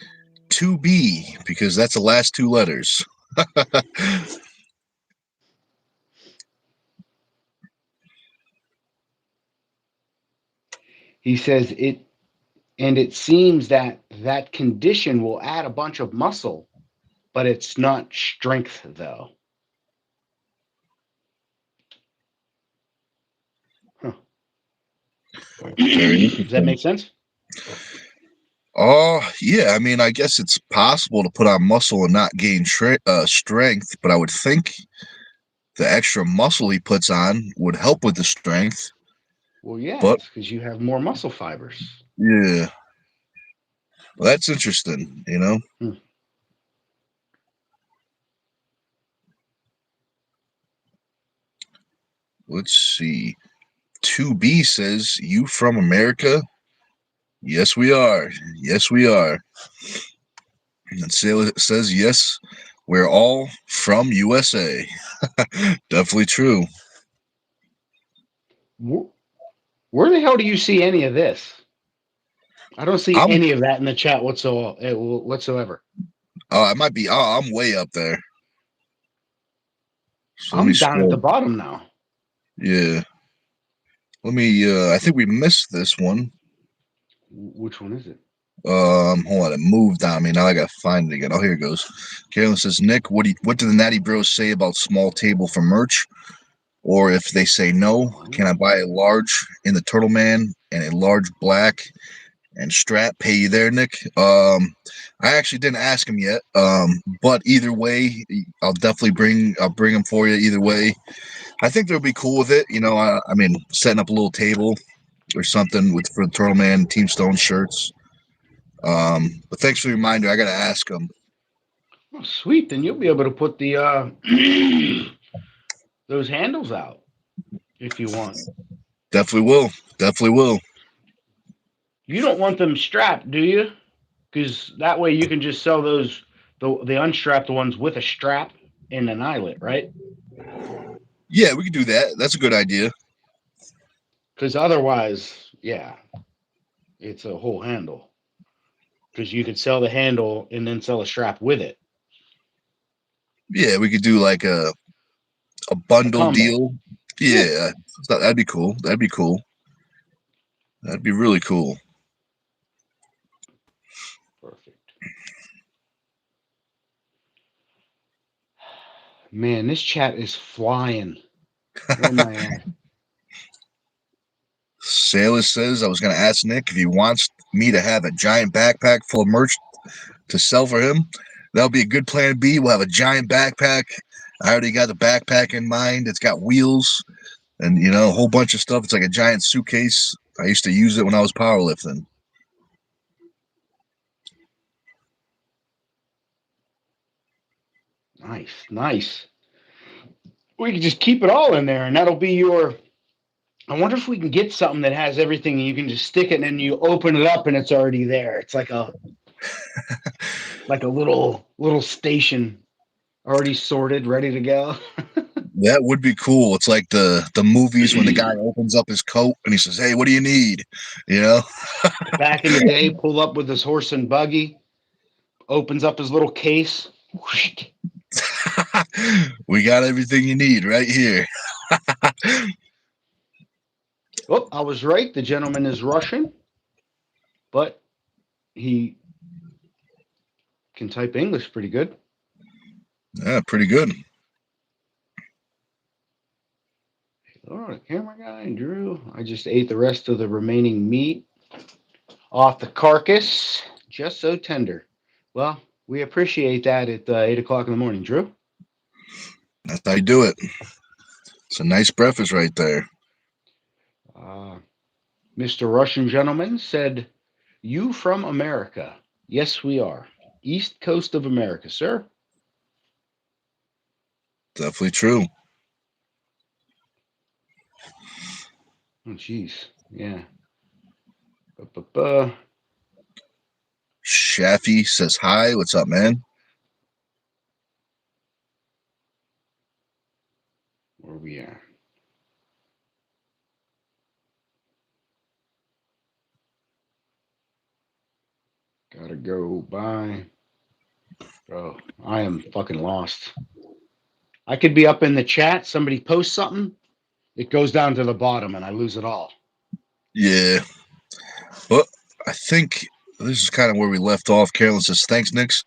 2B because that's the last 2 letters. He says it, and it seems that that condition will add a bunch of muscle, but it's not strength, though. Huh. Does that make sense? Yeah. I mean, I guess it's possible to put on muscle and not gain strength, but I would think the extra muscle he puts on would help with the strength. Well, yeah, But it's because you have more muscle fibers. yeah, well, that's interesting. Hmm. Let's see. 2B says, "You from America?" Yes, we are. Yes, we are. And Sailor says, "Yes, we're all from USA." Definitely true. Where the hell do you see any of this? I don't see I'm. any of that in the chat whatsoever. Oh, I might be. Oh, I'm way up there. So let me I'm down at the scroll. bottom now. Yeah. Let me. I think we missed this one. Which one is it? Hold on. It moved on me. Now I gotta find it again. Oh, here it goes. Carolyn says, "Nick, what do the Natty Bros say about small table for merch? Or if they say no, can I buy a large in the Turtle Man and a large black and strap? Pay you there, Nick." I actually didn't ask him yet. But either way, I'll bring them for you either way. I think they'll be cool with it. I mean, setting up a little table or something for the Turtle Man Team Stone shirts. But thanks for the reminder. I gotta ask them. Oh, sweet. Then you'll be able to put the those handles out if you want. Definitely will. Definitely will. You don't want them strapped, do you? Because that way you can just sell those the unstrapped ones with a strap and an eyelet, right? Yeah, we could do that. That's a good idea. Because otherwise, yeah, it's a whole handle. Because you could sell the handle and then sell a strap with it, Yeah, we could do like a a bundle combo. deal. Yeah, Yeah, that'd be cool. That'd be cool. That'd be really cool. perfect. Man, this chat is flying. Where am I at? Sailor says I was going to ask Nick if he wants me to have a giant backpack full of merch to sell for him. That'll be a good plan B. We'll have a giant backpack. I already got the backpack in mind. It's got wheels and a whole bunch of stuff. It's like a giant suitcase. I used to use it when I was powerlifting. Nice, nice. We can just keep it all in there, and that'll be your. I wonder if we can get something that has everything, and you can just stick it, and then you open it up, and it's already there. It's like a little station, already sorted, ready to go. That would be cool. It's like the movies when the guy opens up his coat and he says, "Hey, what do you need?" You know? Back in the day, pull up with his horse and buggy, opens up his little case. We got everything you need right here. Oh, I was right. The gentleman is Russian, but he can type English pretty good. Yeah, pretty good. Oh, the camera guy, Drew. I just ate the rest of the remaining meat off the carcass. Just so tender. Well, we appreciate that at 8 o'clock in the morning, Drew. That's how you do it. It's a nice breakfast right there. Uh, Mr. Russian gentleman said, "You from America?" Yes, we are. East Coast of America, sir. Definitely true. Oh, jeez. Yeah. Ba-ba-ba. Shaffy says hi. What's up, man? Where we at? Gotta go. Bye. Bro, I am fucking lost. I could be up in the chat. Somebody posts something. It goes down to the bottom and I lose it all. Yeah. But I think this is kind of where we left off. Carolyn says, "Thanks, Nix.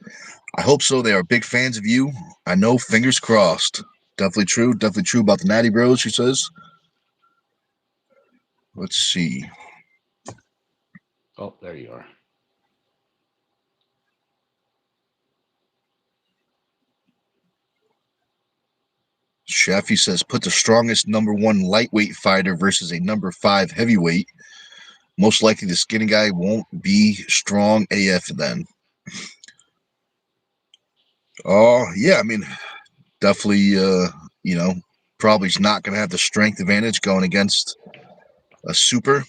I hope so. They are big fans of you. I know, fingers crossed." Definitely true. Definitely true about the Natty Bros, she says. Let's see. Oh, there you are. Chaffee says, put the strongest number 1 lightweight fighter versus a number 5 heavyweight. Most likely the skinny guy won't be strong AF then. Oh, yeah, I mean, definitely, probably not going to have the strength advantage going against a super.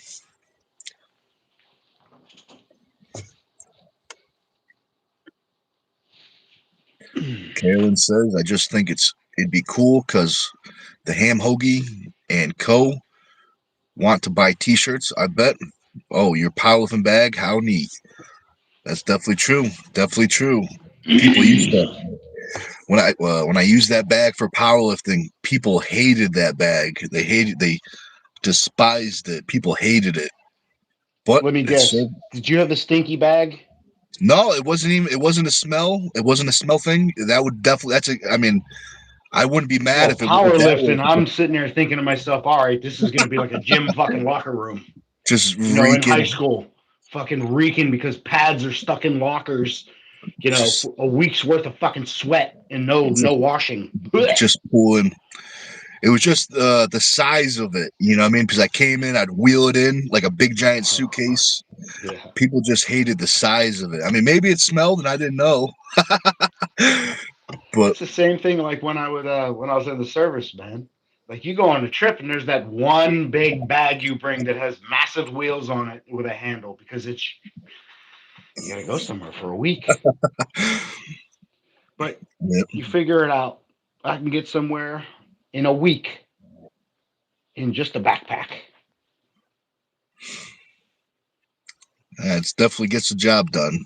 Kalen says, I just think it'd be cool because the Ham Hoagie and Co. want to buy T-shirts, I bet. Oh, your powerlifting bag? How neat. That's definitely true. Definitely true. People used to when I used that bag for powerlifting, people hated that bag. They despised it. People hated it. But Let me guess. Did you have the stinky bag? No, it wasn't a smell. It wasn't a smell thing. That would definitely I wouldn't be mad if it was powerlifting. I'm sitting there thinking to myself, all right, this is going to be like a gym fucking locker room. Just reeking. In high school, fucking reeking because pads are stuck in lockers. A week's worth of fucking sweat and no washing. Just pulling. It was just the size of it, you know what I mean? Because I came in, I'd wheel it in like a big giant suitcase. Yeah. People just hated the size of it. I mean, maybe it smelled and I didn't know. But it's the same thing like when I was in the service, man. Like you go on a trip and there's that one big bag you bring that has massive wheels on it with a handle because you gotta go somewhere for a week. But you figure it out. I can get somewhere in a week in just a backpack. It definitely gets the job done.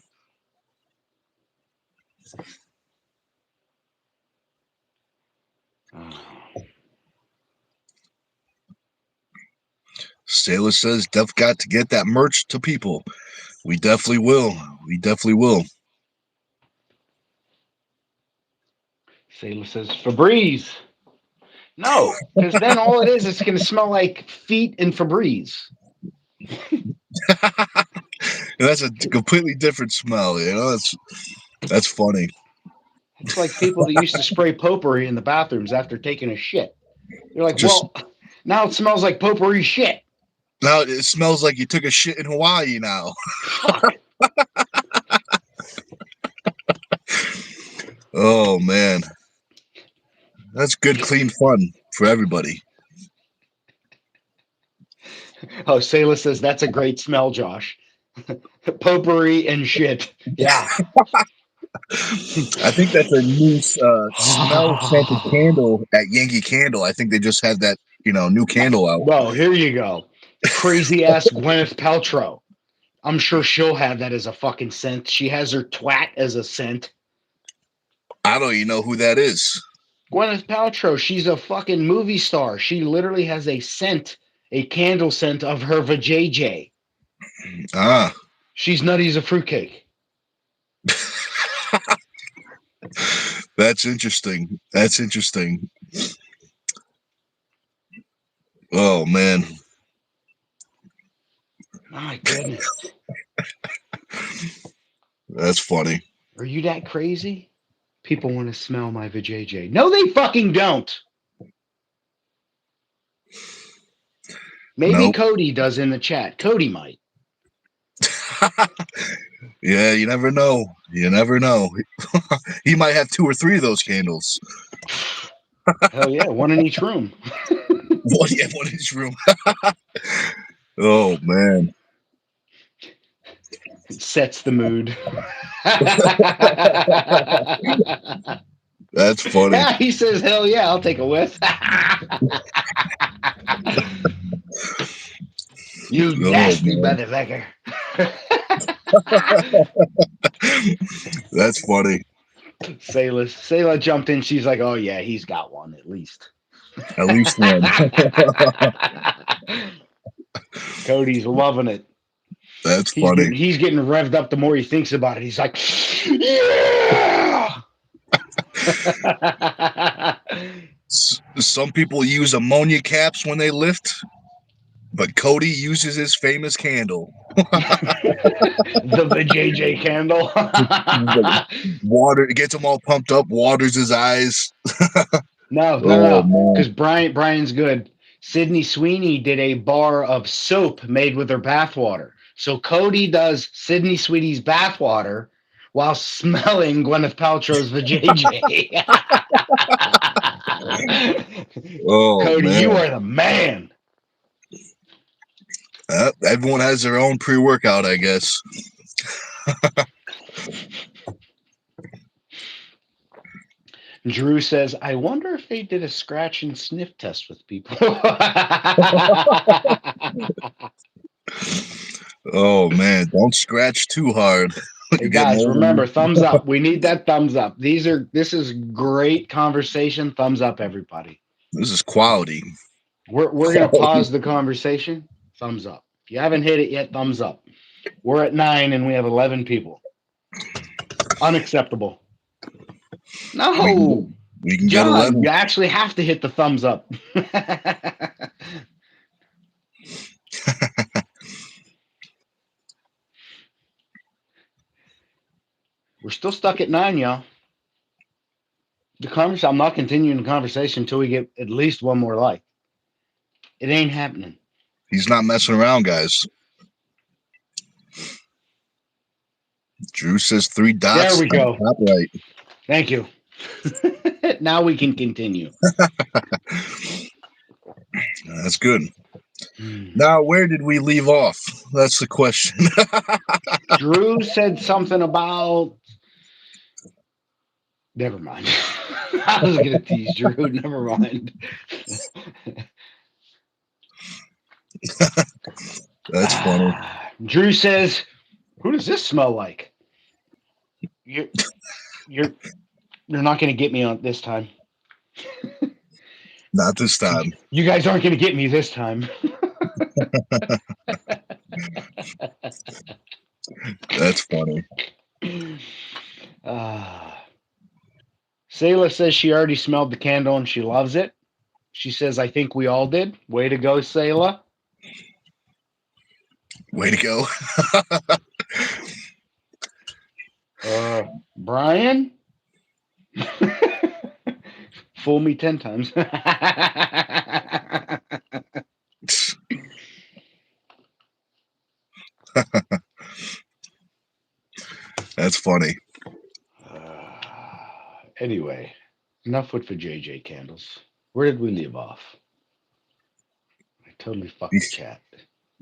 Sailor says, "Def got to get that merch to people. We definitely will. We definitely will." Sailor says, Febreze. No, because then all it is, it's going to smell like feet and Febreze. That's a completely different smell, you know? That's funny. It's like people that used to spray potpourri in the bathrooms after taking a shit. You're like, well, now it smells like potpourri shit. Now it smells like you took a shit in Hawaii now. Fuck. Oh, man. That's good, clean fun for everybody. Oh, Sailor says, that's a great smell, Josh. Potpourri and shit. Yeah. I think that's a new smell-scented candle at Yankee Candle. I think they just had that, new candle out. Well, here you go. Crazy-ass Gwyneth Paltrow. I'm sure she'll have that as a fucking scent. She has her twat as a scent. I don't even know who that is. Gwyneth Paltrow, she's a fucking movie star. She literally has a scent, a candle scent of her vajayjay. Ah. She's nutty as a fruitcake. That's interesting. That's interesting. Oh, man. My goodness. That's funny. Are you that crazy? People want to smell my vajayjay. No, they fucking don't. Maybe nope. Cody does in the chat. Cody might. Yeah, you never know. You never know. He might have 2 or 3 of those candles. Hell yeah, one in each room. One in each room. Oh, man. It sets the mood. That's funny. Yeah, he says, hell yeah, I'll take a whiff. You nasty motherfucker. That's funny. Sayla jumped in. She's like, oh, yeah, he's got one at least. At least one. Cody's loving it. That's funny. He's getting revved up the more he thinks about it. He's like, yeah! Some people use ammonia caps when they lift, but Cody uses his famous candle. The vajayjay candle. Water, it gets him all pumped up, waters his eyes. Oh No. man. Because Brian's good. Sydney Sweeney did a bar of soap made with her bathwater. So Cody does Sydney Sweeney's bathwater while smelling Gwyneth Paltrow's vajayjay. Oh Cody, you man. are the man. Everyone has their own pre-workout, I guess. Drew says, I wonder if they did a scratch and sniff test with people. Oh man, don't scratch too hard. Hey You get guys, mold. remember, thumbs up. We need that thumbs up. This is great conversation. Thumbs up, everybody. This is quality. We're gonna pause the conversation. Thumbs up. If you haven't hit it yet, thumbs up. We're at 9 and we have 11 people. Unacceptable. No, We can get John, 11. you actually have to hit the thumbs up. We're still stuck at 9, y'all. I'm not continuing the conversation until we get at least one more like. It ain't happening. He's not messing around, guys. Drew says 3 dots. There we go. Top right. Thank you. Now we can continue. That's good. Now, where did we leave off? That's the question. Drew said something about. Never mind. I was going to tease Drew. Never mind. That's funny. Drew says, "Who does this smell like?" You're not going to get me on this time. Not this time. You guys aren't going to get me this time. That's funny. Sayla says she already smelled the candle and she loves it. She says, I think we all did. Way to go, Sayla. Way to go. Brian? Fool me 10 times. That's funny. Anyway, enough with the JJ candles. Where did we leave off? I totally fucked the chat.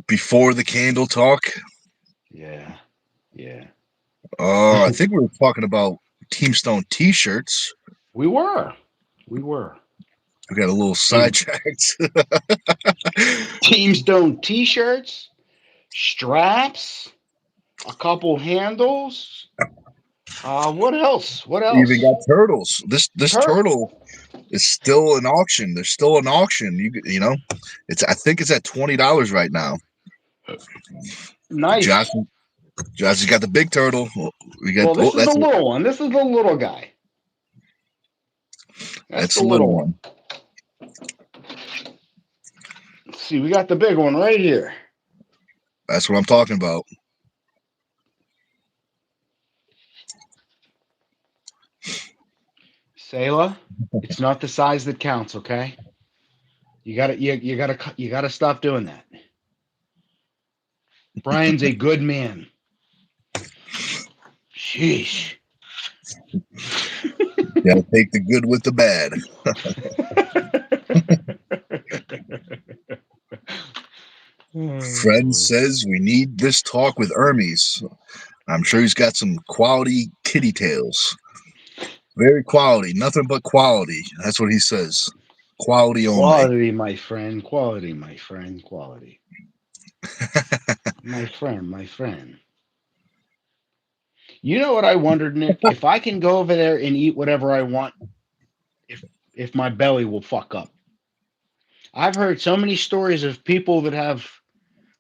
Before the candle talk? Yeah. I think we were talking about Team Stone t-shirts. We were. We got a little sidetracked. Team Stone t-shirts, straps, a couple handles. What else? We even got turtles. This turtle is still an auction. There's still an auction. You know, I think it's at $20 right now. Nice. Josh has got the big turtle. This is the little one. This is the little guy. That's the little one. Let's see, we got the big one right here. That's what I'm talking about. Sayla, it's not the size that counts, okay? You gotta stop doing that. Brian's a good man. Sheesh. Gotta take the good with the bad. Friend says we need this talk with Hermes. I'm sure he's got some quality kitty tails. Very quality. Nothing but quality. That's what he says. Quality only. Quality, my friend. Quality, my friend. Quality. My friend. You know what I wondered, Nick? If I can go over there and eat whatever I want, if my belly will fuck up. I've heard so many stories of people that have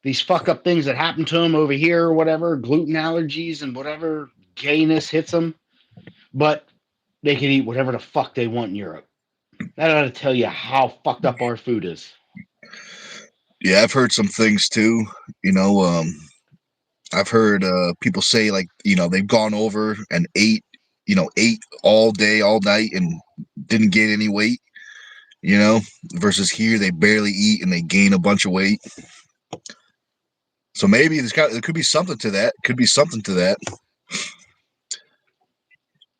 these fuck up things that happen to them over here or whatever, gluten allergies and whatever gayness hits them, but they can eat whatever the fuck they want in Europe. That ought to tell you how fucked up our food is. Yeah, I've heard some things too. You know, I've heard people say like, you know, they've gone over and ate all day, all night and didn't gain any weight. you know, versus here they barely eat and they gain a bunch of weight. So maybe there could be something to that. Could be something to that.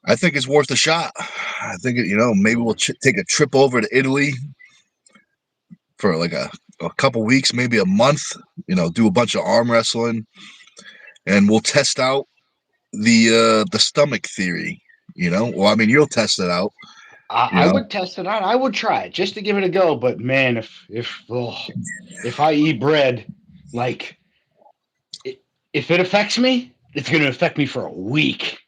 I think it's worth a shot. I think maybe we'll take a trip over to Italy for like a couple weeks, maybe a month. Do a bunch of arm wrestling, and we'll test out the stomach theory. Well, I mean, you'll test it out. I would test it out. I would try it just to give it a go. But man, if I eat bread, like if it affects me, it's going to affect me for a week.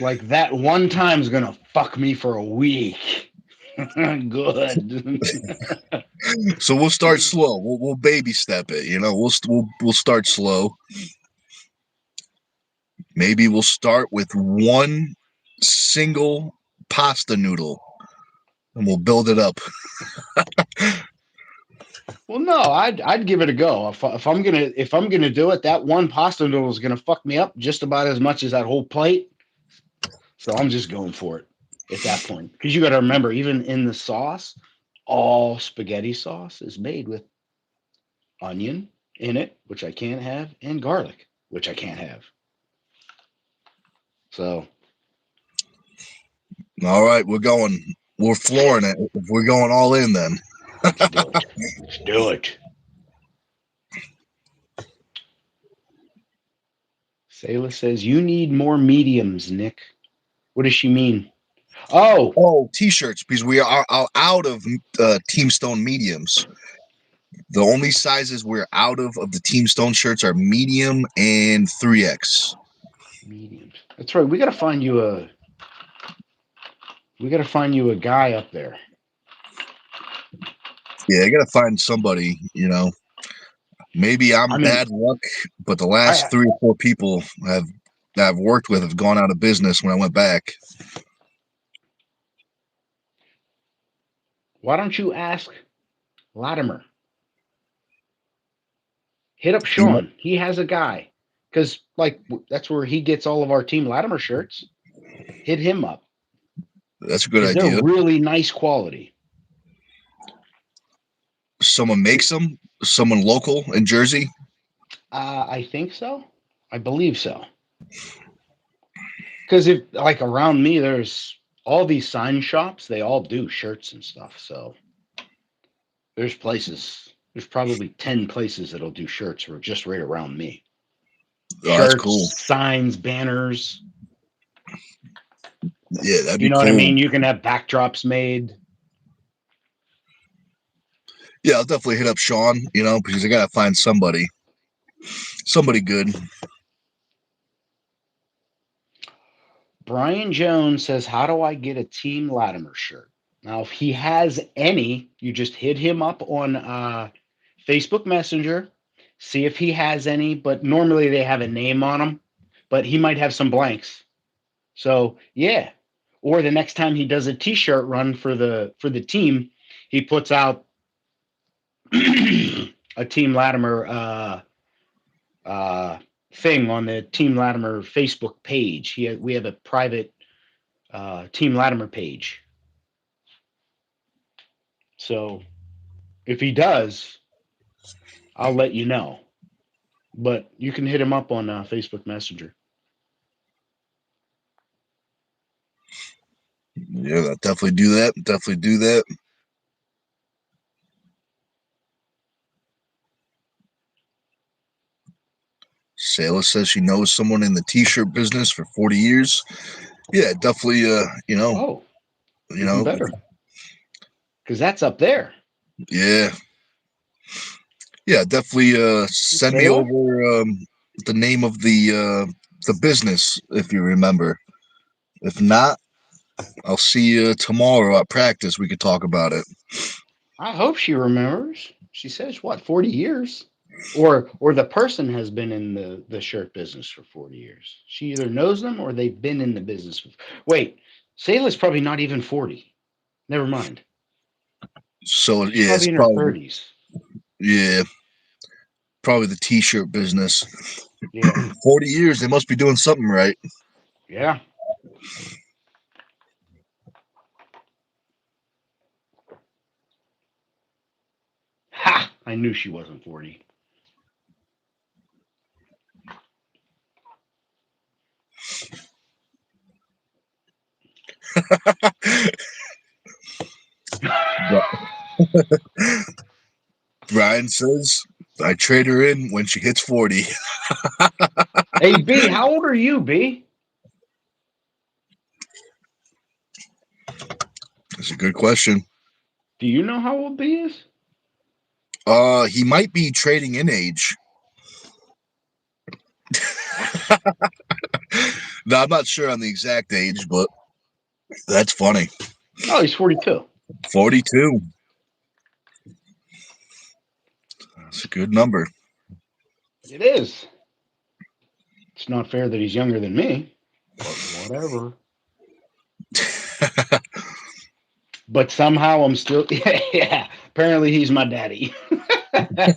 Like that one time is going to fuck me for a week. Good. So we'll start slow. We'll baby step it. We'll start slow. Maybe we'll start with one single pasta noodle, and we'll build it up. Well, no, I'd give it a go. If I'm gonna do it, that one pasta noodle is gonna fuck me up just about as much as that whole plate. So I'm just going for it at that point. Because you got to remember, even in the sauce, all spaghetti sauce is made with onion in it, which I can't have, and garlic, which I can't have. So, all right, we're flooring it. We're going all in then. let's do it. Let's do it. Sayla says, you need more mediums, Nick. What does she mean? Oh, T-shirts, because we are out of Team Stone mediums. The only sizes we're out of the Team Stone shirts are medium and 3X. mediums. That's right. We got to find you a guy up there. Yeah, I gotta find somebody. Maybe I'm bad luck, but the last 3 or 4 people that I've worked with have gone out of business when I went back. Why don't you ask Latimer? Hit up Sean. He has a guy. Because, that's where he gets all of our Team Latimer shirts. Hit him up. That's a good idea. They're really nice quality. Someone makes them? Someone local in Jersey? I think so. I believe so. Because around me, there's all these sign shops. They all do shirts and stuff. So there's probably 10 places that'll do shirts or just right around me. Oh, Shirts, that's cool. signs, banners. Yeah, that'd be cool. You know what I mean? You can have backdrops made. Yeah, I'll definitely hit up Sean, because I gotta find somebody good. Brian Jones says, how do I get a Team Latimer shirt? Now, if he has any, you just hit him up on Facebook Messenger, see if he has any, but normally they have a name on them, but he might have some blanks. So, yeah. Or the next time he does a T-shirt run for the team, he puts out a Team Latimer thing on the Team Latimer Facebook page. We have a private Team Latimer page. So if he does, I'll let you know. But you can hit him up on Facebook Messenger. Yeah, I'll definitely do that. Sayla says she knows someone in the T-shirt business for 40 years. Yeah, definitely. Even better, because that's up there. Yeah, definitely. Send me over the name of the business if you remember. If not, I'll see you tomorrow at practice. We could talk about it. I hope she remembers. She says 40 years, or the person has been in the shirt business for 40 years. She either knows them or they've been in the business. Wait, Sayla's probably not even 40. Never mind. So She's probably in her 30s. Yeah, probably the T-shirt business. Yeah. 40 years. They must be doing something right. Yeah. I knew she wasn't 40. Brian says, I trade her in when she hits 40. Hey, B, how old are you, B? That's a good question. Do you know how old B is? He might be trading in age. No, I'm not sure on the exact age, but that's funny. Oh, he's 42. 42. That's a good number. It is. It's not fair that he's younger than me, but whatever. But somehow I'm still, yeah, apparently he's my daddy. That's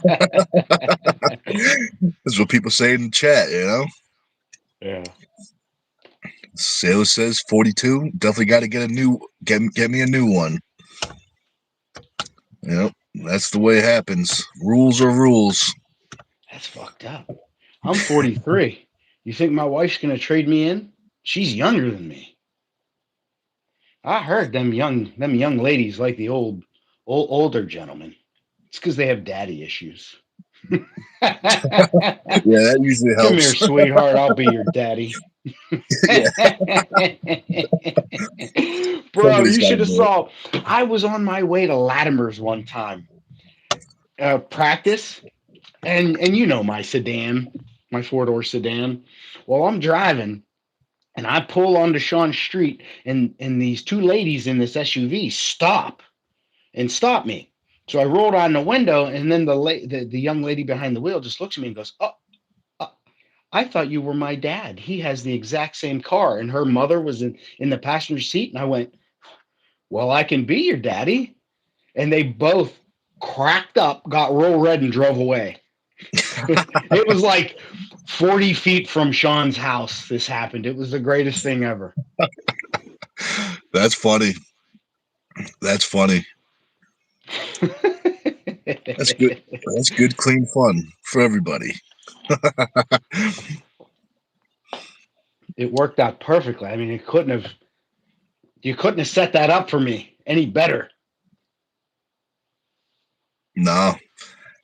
what people say in the chat, you know? Yeah. Sailor says 42. Definitely got to get me a new one. Yep, that's the way it happens. Rules are rules. That's fucked up. I'm 43. You think my wife's gonna trade me in? She's younger than me. I heard them young ladies like the older gentlemen. It's because they have daddy issues. Yeah, that usually Come here, helps. sweetheart. I'll be your daddy. Bro, Somebody's you got to should have do it. saw. I was on my way to Latimer's one time, practice, and you know my sedan, my 4-door sedan. Well, I'm driving, and I pull onto Sean Street, and these two ladies in this SUV stop me. So I rolled on the window, and then the young lady behind the wheel just looks at me and goes, "Oh, I thought you were my dad. He has the exact same car." And her mother was in the passenger seat. And I went, "Well, I can be your daddy." And they both cracked up, got real red, and drove away. It was like 40 feet from Sean's house. This happened. It was the greatest thing ever. That's funny. That's funny. That's good. That's good, clean fun for everybody. It worked out perfectly. I mean, you couldn't have set that up for me any better. No.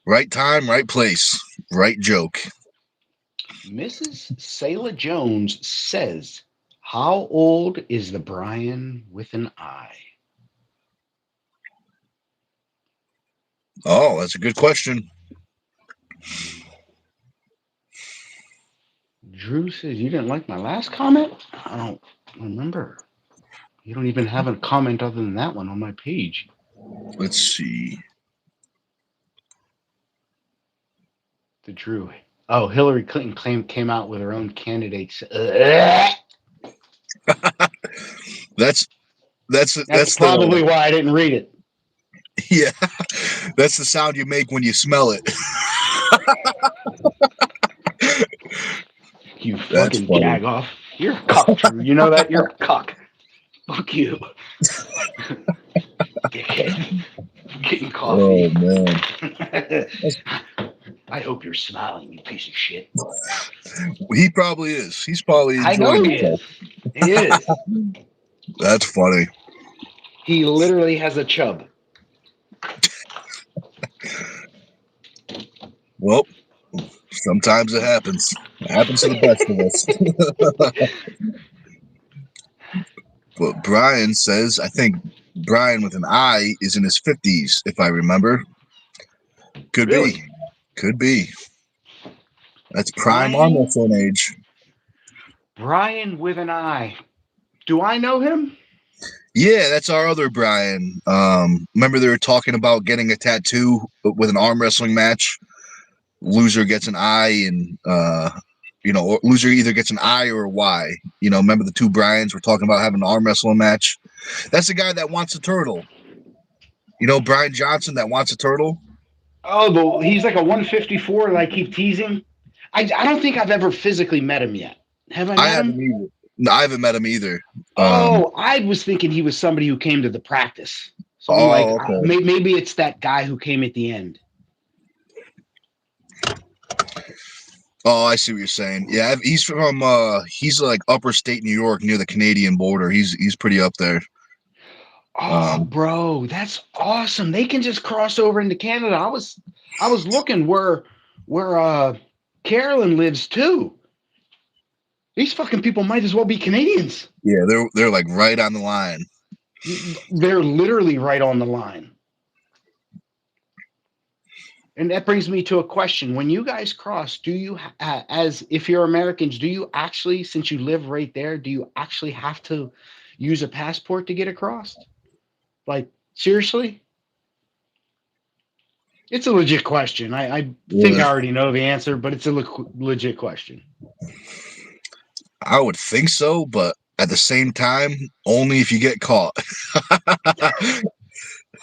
Right time, right place, right joke. Mrs. Sayla Jones says, "How old is the Brian with an I?" Oh, that's a good question. Drew says, "You didn't like my last comment?" I don't remember. You don't even have a comment other than that one on my page. Let's see. The Drew. Oh, Hillary Clinton came out with her own candidates. That's That's the probably why I didn't read it. yeah. That's the sound you make when you smell it. You That's fucking funny. jag off. You're a cuck, Drew. You know that? You're a cuck. Fuck you. Dickhead. Getting coffee. Oh man. I hope you're smiling, you piece of shit. He probably is. He's probably I know enjoying he himself. is. He is. That's funny. He literally has a chub. Well, sometimes it happens. It happens to the best of us. But Brian says, I think Brian with an I is in his 50s, if I remember. Could Really? be. Could be. That's prime arm Brian? wrestling age. Brian with an I. Do I know him? Yeah, that's our other Brian. Remember they were talking about getting a tattoo with an arm wrestling match? Loser gets an I, and or loser either gets an I or a Y. Remember the two Brians were talking about having an arm wrestling match? That's the guy that wants a turtle. Brian Johnson that wants a turtle? Oh, he's like a 154 that I keep teasing. I don't think I've ever physically met him yet. Have I I met haven't him? either. No, I haven't met him either. Oh, I was thinking he was somebody who came to the practice. So I'm like, Okay. maybe it's that guy who came at the end. Oh, I see what you're saying. Yeah, he's from he's like upper state New York near the Canadian border. He's pretty up there. Oh, bro, that's awesome. They can just cross over into Canada. I was looking where Carolyn lives too. These fucking people might as well be Canadians. Yeah, they're like right on the line. They're literally right on the line. And that brings me to a question. When you guys cross, do you, as if you're Americans, do you actually, since you live right there, do you actually have to use a passport to get across? Like, seriously? It's a legit question. I think Yeah, I already know the answer, but it's a legit question. I would think so, but at the same time, only if you get caught.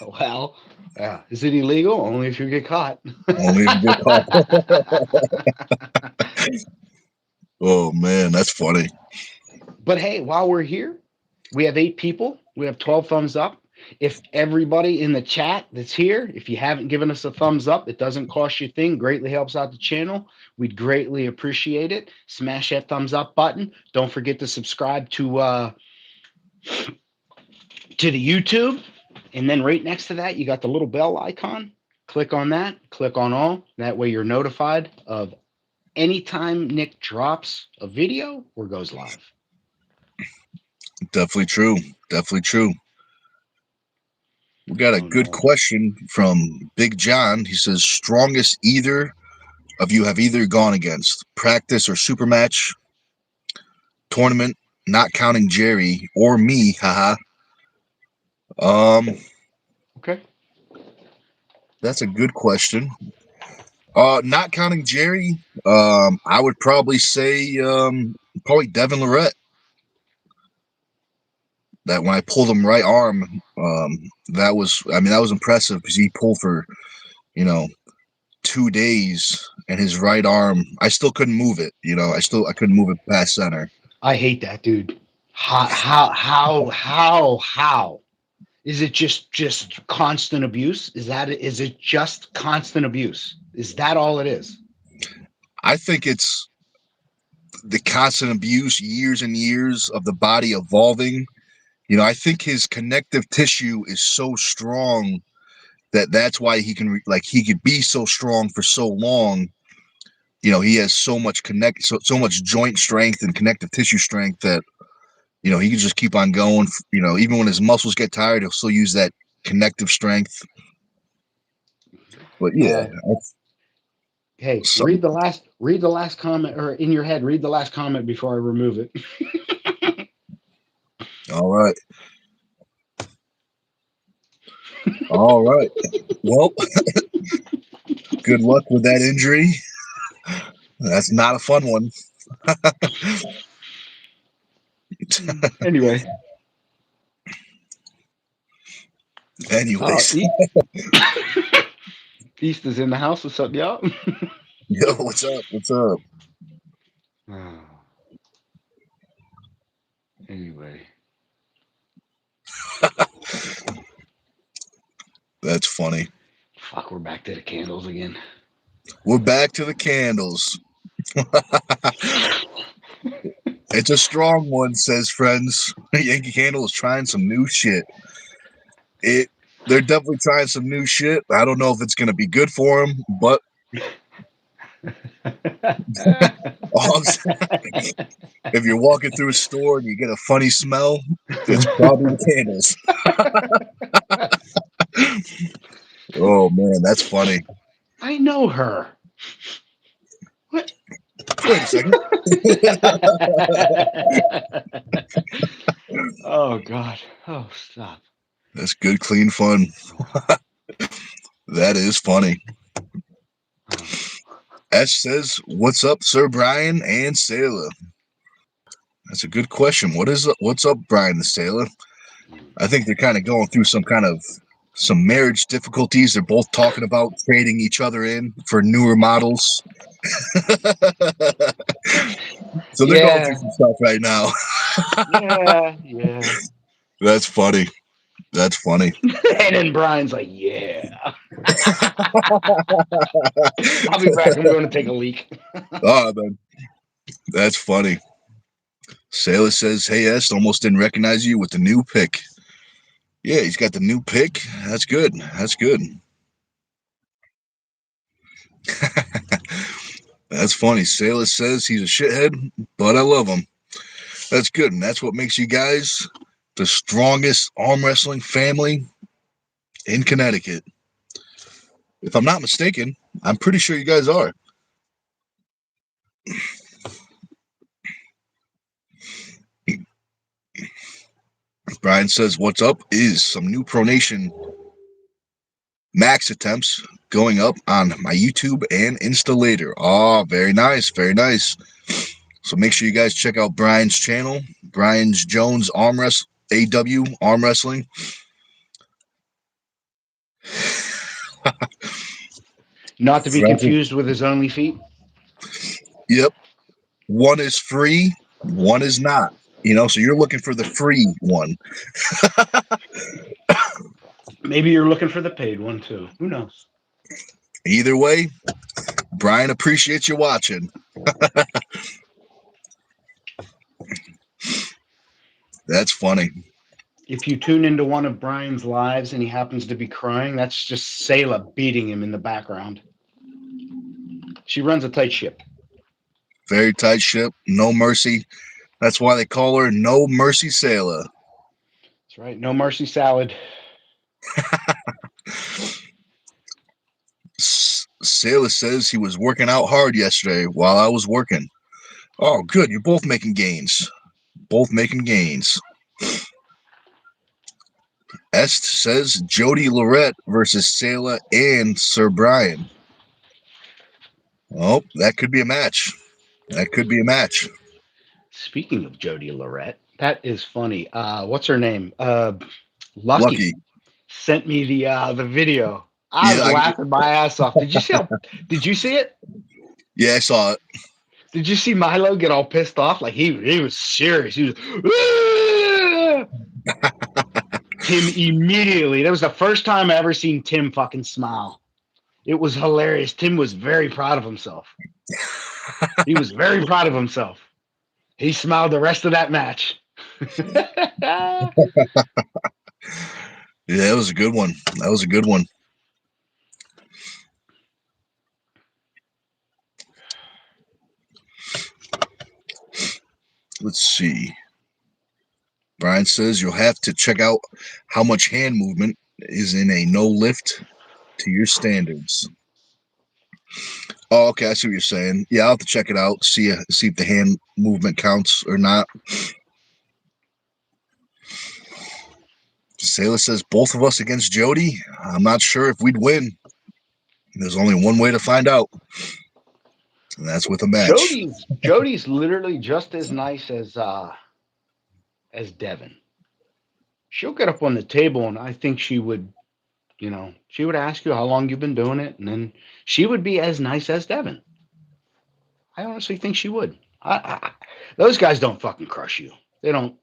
Well, is it illegal? Only if you get caught. Only if you get caught. Oh man, that's funny. But hey, while we're here, we have 8 people. We have 12 thumbs up. If everybody in the chat that's here, if you haven't given us a thumbs up, it doesn't cost you a thing. Greatly helps out the channel. We'd greatly appreciate it. Smash that thumbs up button. Don't forget to subscribe to the YouTube. And then right next to that, you got the little bell icon. Click on that. Click on all. That way you're notified of anytime Nick drops a video or goes live. Definitely true. Definitely true. We got a good question from Big John. He says, strongest either of you have either gone against? Practice or super match? Tournament, not counting Jerry or me, haha. Okay. That's a good question. Not counting Jerry, I would probably say probably Devin Lorette. That when I pulled him right arm, that was impressive because he pulled for, 2 days and his right arm, I still couldn't move it. I couldn't move it past center. I hate that, dude. How? Is it just constant abuse? Is it just constant abuse? Is that all it is? I think it's the constant abuse, years and years of the body evolving. I think his connective tissue is so strong that's why he can he could be so strong for so long. He has so much so much joint strength and connective tissue strength that he can just keep on going. Even when his muscles get tired, he'll still use that connective strength. But yeah, hey, read the last comment, or in your head, read the last comment before I remove it. All right. All right. Well, good luck with that injury. That's not a fun one. Anyway. Anyways. East is in the house. What's up, y'all? Yo, what's up? What's up? Anyway. That's funny. Fuck, we're back to the candles again. We're back to the candles. It's a strong one, says friends. Yankee Candle is trying some new shit. They're definitely trying some new shit. I don't know if it's going to be good for them, but if you're walking through a store and you get a funny smell, it's probably the candles. Oh, man, that's funny. I know her. What? Wait a second. Oh, God. Oh, stop. That's good, clean fun. That is funny. Ash says, what's up, Sir Brian and Sailor? That's a good question. What's up, Brian the Sailor? I think they're kind of going through some marriage difficulties. They're both talking about trading each other in for newer models. So they're going through some stuff right now. Yeah. That's funny. That's funny. And then Brian's like, yeah. I'll be back. I'm going to take a leak. Oh, man. That's funny. Sailor says, "Hey, S, almost didn't recognize you with the new pick." Yeah, he's got the new pick. That's good. That's good. That's funny. Sailor says he's a shithead, but I love him. That's good. And that's what makes you guys the strongest arm wrestling family in Connecticut. If I'm not mistaken, I'm pretty sure you guys are. Brian says, "What's up is some new pronation max attempts going up on my YouTube and Insta later." Oh, very nice. Very nice. So make sure you guys check out Brian's channel, Brian's Jones Arm Wrestling, AW Arm Wrestling. Not to be confused with his only feet. Yep. One is free, one is not. So you're looking for the free one. Maybe you're looking for the paid one too. Who knows? Either way, Brian appreciates you watching. That's funny. If you tune into one of Brian's lives and he happens to be crying, that's just Sayla beating him in the background. She runs a tight ship. Very tight ship. No mercy. That's why they call her No Mercy Sailor. That's right. No mercy salad. Sailor says he was working out hard yesterday while I was working. Oh, good. You're both making gains. Both making gains. Est says Jody Lorette versus Sailor and Sir Brian. Oh, that could be a match. That could be a match. Speaking of Jody Lorette, that is funny. What's her name? Lucky. Sent me the video. I Yeah, was laughing my ass off. Did you see? Did you see it? Yeah, I saw it. Did you see Milo get all pissed off? Like he was serious. He was. Aah! Tim immediately. That was the first time I ever seen Tim fucking smile. It was hilarious. Tim was very proud of himself. He was very proud of himself. He smiled the rest of that match. Yeah, that was a good one. That was a good one. Let's see. Brian says you'll have to check out how much hand movement is in a no lift to your standards. Oh, okay. I see what you're saying. Yeah, I'll have to check it out. See if the hand movement counts or not. Sailor says both of us against Jody. I'm not sure if we'd win. There's only one way to find out, and that's with a match. Jody's literally just as nice as Devin. She'll get up on the table, and I think she would, she would ask you how long you've been doing it, and then she would be as nice as Devin. I honestly think she would. Those guys don't fucking crush you. They don't.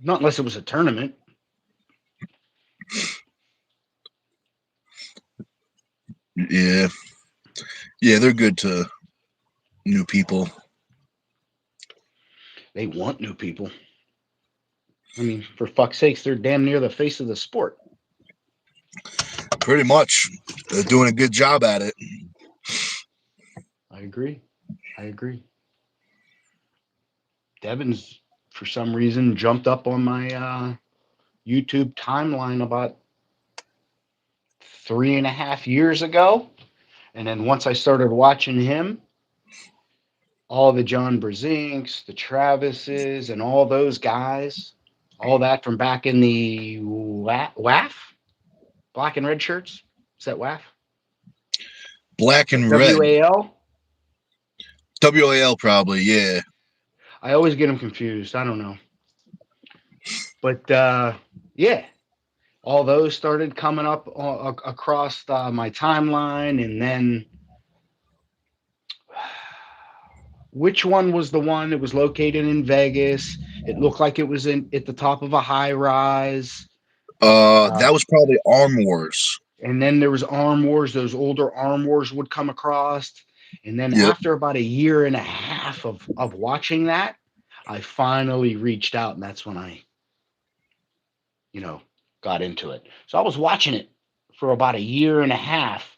Not unless it was a tournament. Yeah, they're good to new people. They want new people. I mean, for fuck's sakes, they're damn near the face of the sport. Pretty much. They're doing a good job at it. I agree. Devin's, for some reason, jumped up on my YouTube timeline about 3.5 years ago. And then once I started watching him, all the John Brzezinks, the Travises, and all those guys, all that from back in the WAF, black and red shirts. Is that WAF? Black and red. WAL? WAL probably, yeah. I always get them confused. I don't know. But, yeah, all those started coming up across my timeline. And then which one was the one that was located in Vegas? It looked like it was in at the top of a high rise. That was probably Arm Wars. And then there was Arm Wars. Those older Arm Wars would come across. And then Yep. after about a year and a half of watching that, I finally reached out, and that's when I, got into it. So I was watching it for about a year and a half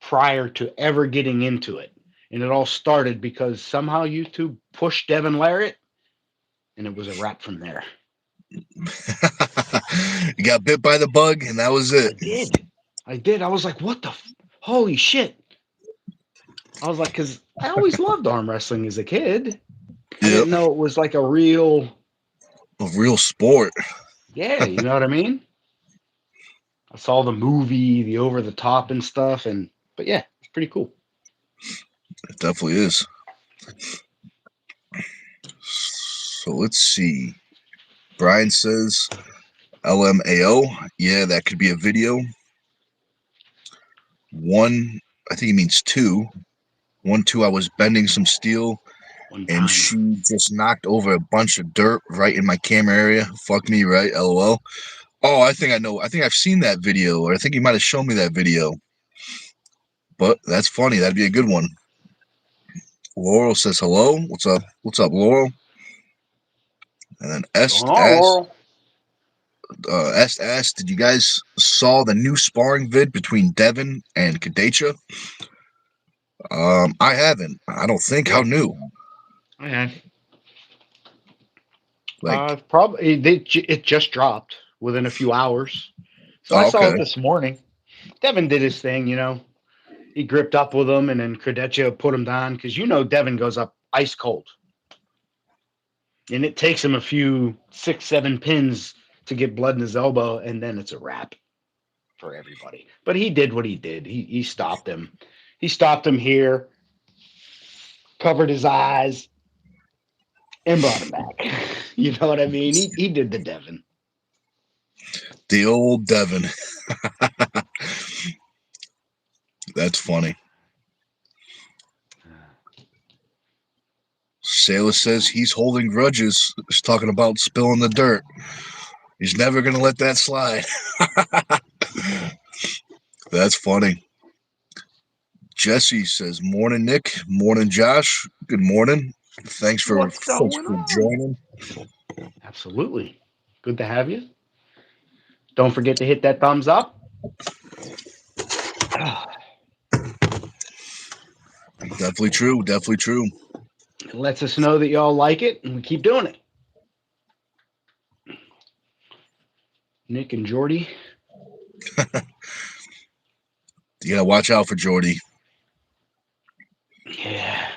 prior to ever getting into it. And it all started because somehow YouTube pushed Devin Larratt, and it was a wrap from there. You got bit by the bug, and that was it. I did. I was like, what the? Holy shit. I was like, because I always loved arm wrestling as a kid. I didn't know it was like a real sport. Yeah, you know what I mean? I saw the movie, the over the top and stuff, but yeah, it's pretty cool. It definitely is. So let's see. Brian says LMAO. Yeah, that could be a video. One, I think he means two. 1, 2, I was bending some steel and she just knocked over a bunch of dirt right in my camera area. Fuck me, right? LOL. Oh, I think I know. I think I've seen that video, or I think you might have shown me that video. But that's funny. That'd be a good one. Laurel says hello. What's up? What's up, Laurel? And then asked, did you guys saw the new sparring vid between Devin and Kadecha? I haven't. I don't think. How new? I have. Like, probably it just dropped within a few hours. So I saw it this morning. Devin did his thing, He gripped up with him, and then Kadecha put him down because Devin goes up ice cold. And it takes him a few 6, 7 pins to get blood in his elbow, and then it's a wrap for everybody. But he did what he did. He stopped him. He stopped him here, covered his eyes, and brought him back. You know what I mean? He did the Devin. The old Devin. That's funny. Sailor says he's holding grudges. He's talking about spilling the dirt. He's never going to let that slide. That's funny. Jesse says, morning, Nick. Morning, Josh. Good morning. Thanks for joining. Absolutely. Good to have you. Don't forget to hit that thumbs up. Definitely true. Definitely true. It lets us know that y'all like it, and we keep doing it. Nick and Jordy. You gotta watch out for Jordy. Yeah.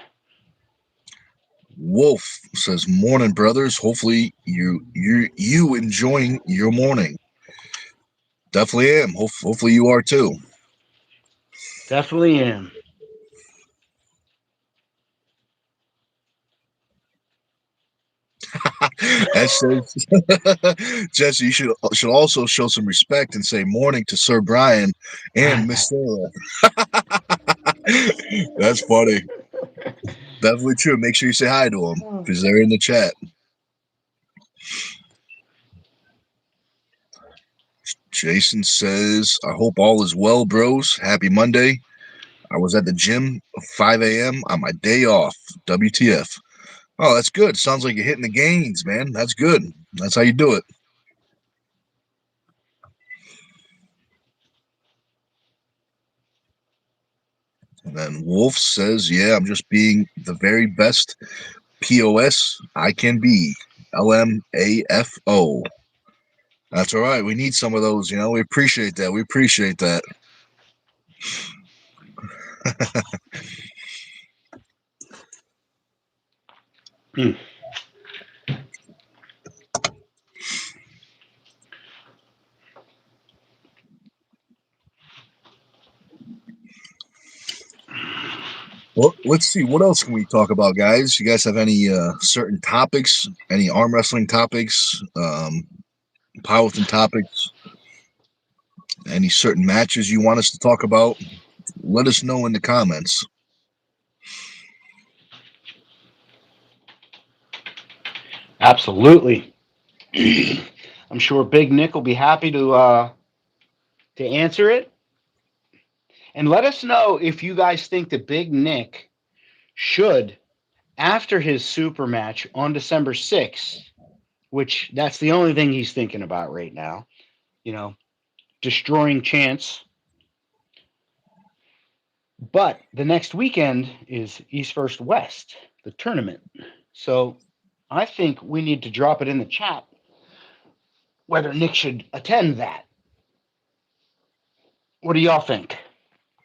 Wolf says, morning, brothers. Hopefully you enjoying your morning. Definitely am. Hopefully you are too. Definitely am. Jesse, you should also show some respect and say morning to Sir Brian and Miss Sarah. That's funny. Definitely true. Make sure you say hi to them because they're in the chat. Jason says, I hope all is well, bros. Happy Monday. I was at the gym 5 a.m. on my day off. WTF. Oh, that's good. Sounds like you're hitting the gains, man. That's good. That's how you do it. And then Wolf says, yeah, I'm just being the very best POS I can be. LMAFO. That's all right. We need some of those, We appreciate that. We appreciate that. Well, let's see. What else can we talk about, guys? You guys have any certain topics? Any arm wrestling topics? Powerlifting topics? Any certain matches you want us to talk about? Let us know in the comments. Absolutely. I'm sure Big Nick will be happy to answer it. And let us know if you guys think that Big Nick should, after his super match on December 6th, which that's the only thing he's thinking about right now, you know, destroying Chance. But the next weekend is East versus West, the tournament. So I think we need to drop it in the chat whether Nick should attend that. What do y'all think?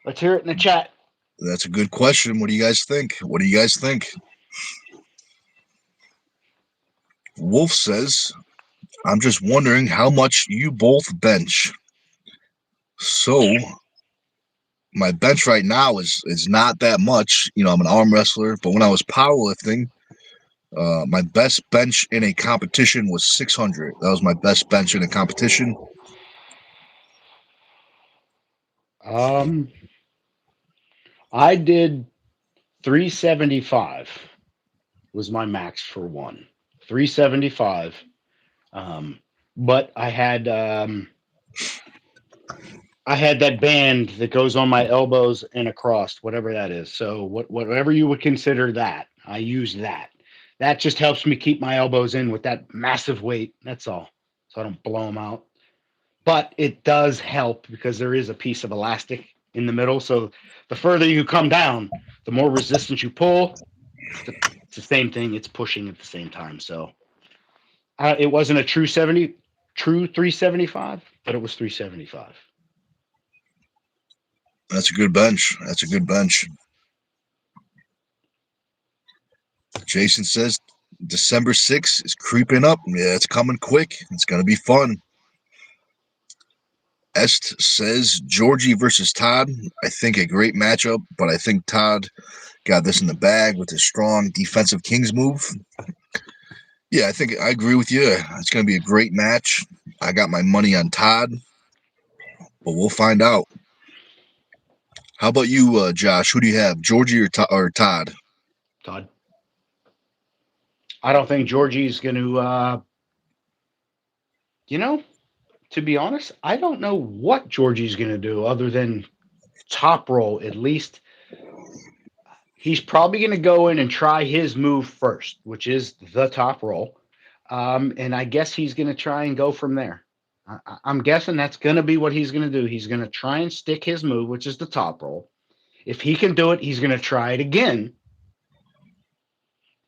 Let's hear it in the chat. That's a good question. What do you guys think? What do you guys think? Wolf says, I'm just wondering how much you both bench. So my bench right now is not that much. You know, I'm an arm wrestler, but when I was powerlifting, my best bench in a competition was 600. That was my best bench in a competition. Um, I did 375 was my max for one. 375. Um, but I had that band that goes on my elbows and across, whatever that is. So whatever you would consider that, I use that. That just helps me keep my elbows in with that massive weight. That's all. So I don't blow them out. But it does help because there is a piece of elastic in the middle. So the further you come down, the more resistance you pull. It's the same thing. It's pushing at the same time. So it wasn't a true 375, but it was 375. That's a good bench. That's a good bench. Jason says December 6th is creeping up. Yeah, it's coming quick. It's going to be fun. Est says Georgie versus Todd. I think a great matchup, but I think Todd got this in the bag with his strong defensive Kings move. Yeah, I think I agree with you. It's going to be a great match. I got my money on Todd, but we'll find out. How about you, Josh? Who do you have, Georgie or Todd? Todd. I don't think Georgie's going to, to be honest, I don't know what Georgie's going to do other than top roll. At least he's probably going to go in and try his move first, which is the top roll. And I guess he's going to try and go from there. I'm guessing that's going to be what he's going to do. He's going to try and stick his move, which is the top roll. If he can do it, he's going to try it again.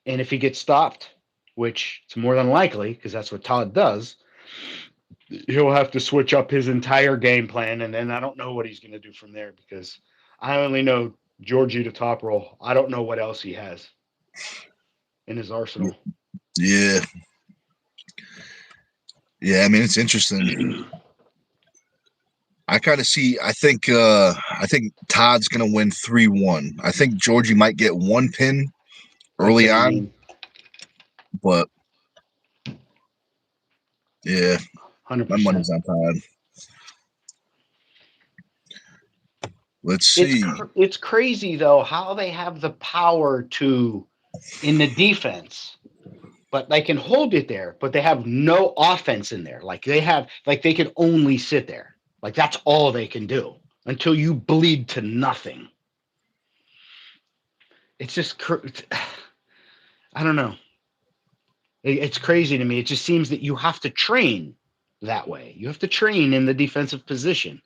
And if he gets stopped, which it's more than likely because that's what Todd does, he'll have to switch up his entire game plan. And then I don't know what he's going to do from there because I only know Georgie to top roll. I don't know what else he has in his arsenal. Yeah. Yeah, I mean, it's interesting. I kind of see. I think Todd's gonna win 3-1. I think Georgie might get one pin early on, but yeah, 100%. my money's on Todd. Let's see. It's crazy though how they have the power to in the defense, but they can hold it there, but they have no offense in there. Like they can only sit there. Like that's all they can do until you bleed to nothing. It's just I don't know. It's crazy to me. It just seems that you have to train that way. You have to train in the defensive position.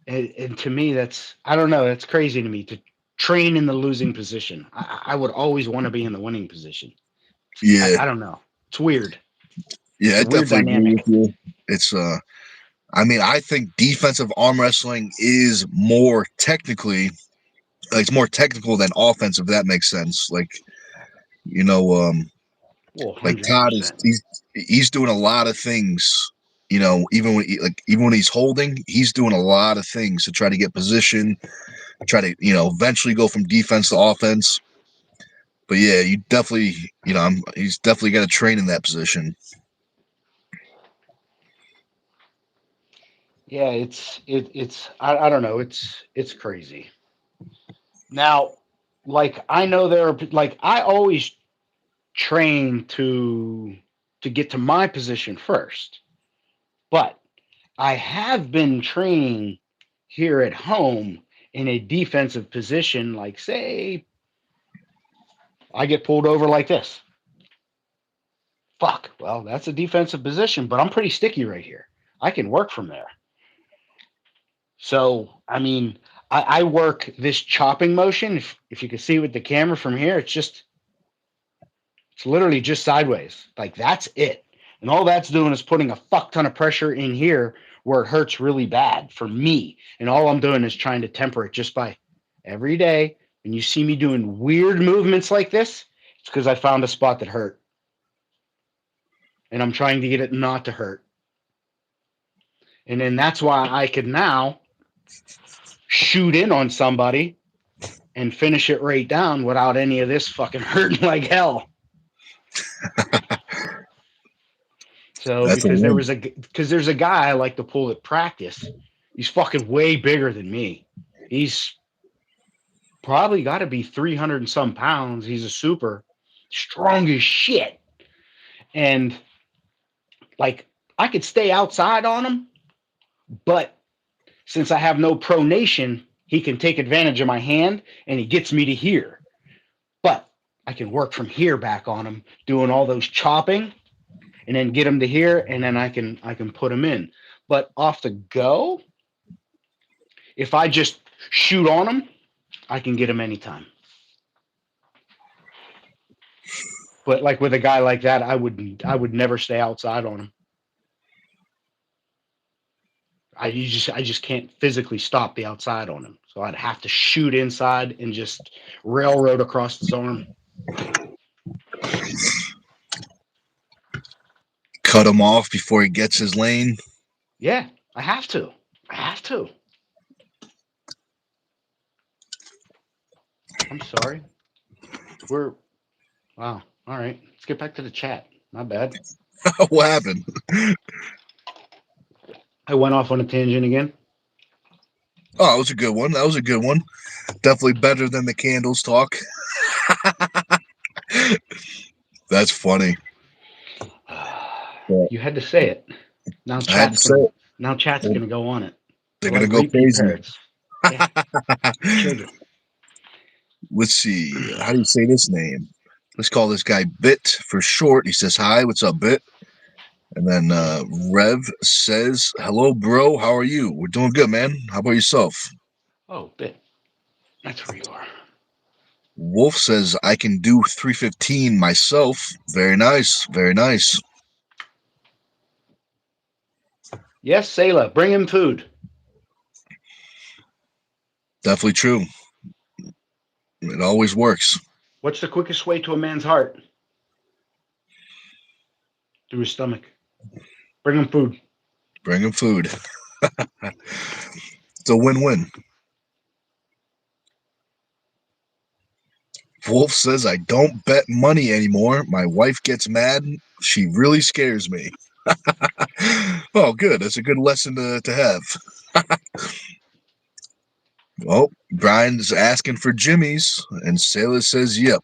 And to me, I don't know. That's crazy to me to train in the losing position. I would always want to be in the winning position. Yeah, I don't know. It's weird. yeah, It's I a weird definitely agree dynamic. with you. It's I mean, I think defensive arm wrestling is more technically, like, it's more technical than offensive. That makes sense. Like, you know, Well, like Todd is 100%. he's doing a lot of things. You know, even when he's holding, he's doing a lot of things to try to get position, try to eventually go from defense to offense. But yeah, you definitely he's definitely got to train in that position. Yeah, it's I don't know. It's crazy. Now, like I know there are like I always train to get to my position first. But I have been training here at home in a defensive position, like say I get pulled over like this. Fuck. Well, that's a defensive position, but I'm pretty sticky right here. I can work from there. So, I mean, I work this chopping motion. If you can see with the camera from here, it's literally just sideways. Like that's it. And all that's doing is putting a fuck ton of pressure in here where it hurts really bad for me. And all I'm doing is trying to temper it just by every day. When you see me doing weird movements like this, it's because I found a spot that hurt. And I'm trying to get it not to hurt. And then that's why I could now shoot in on somebody and finish it right down without any of this fucking hurting like hell. So That's a because win. there's a guy I like to pull at practice. He's fucking way bigger than me. He's probably got to be 300 and some pounds. He's a super strong as shit. And like I could stay outside on him, but since I have no pronation, he can take advantage of my hand and he gets me to here. But I can work from here back on him, doing all those chopping, and then get him to here, and then I can put him in. But off the go, if I just shoot on him, I can get him anytime. But like with a guy like that, I would never stay outside on him. I just can't physically stop the outside on him. So I'd have to shoot inside and just railroad across his arm. Cut him off before he gets his lane. Yeah, I have to. I'm sorry. Wow. All right. Let's get back to the chat. My bad. What happened? I went off on a tangent again. Oh, that was a good one. Definitely better than the candles talk. That's funny. You had to say it. Now I had to say it. chat's gonna go on it. They're They're gonna like go repeat crazy. parrots. Yeah. Children. Let's see. How do you say this name? Let's call this guy Bit for short. He says, "Hi, what's up, Bit?" And then Rev says, "Hello, bro. How are you? We're doing good, man. How about yourself?" Oh, Bit. That's where you are. Wolf says, "I can do 315 myself." Very nice. Very nice. Yes, Sayla, bring him food. Definitely true. It always works. What's the quickest way to a man's heart? Through his stomach. Bring him food. Bring him food. It's a win-win. Wolf says, "I don't bet money anymore. My wife gets mad. She really scares me." Oh, good. That's a good lesson to have. Well, Brian's asking for Jimmy's, and Sailor says, "Yep."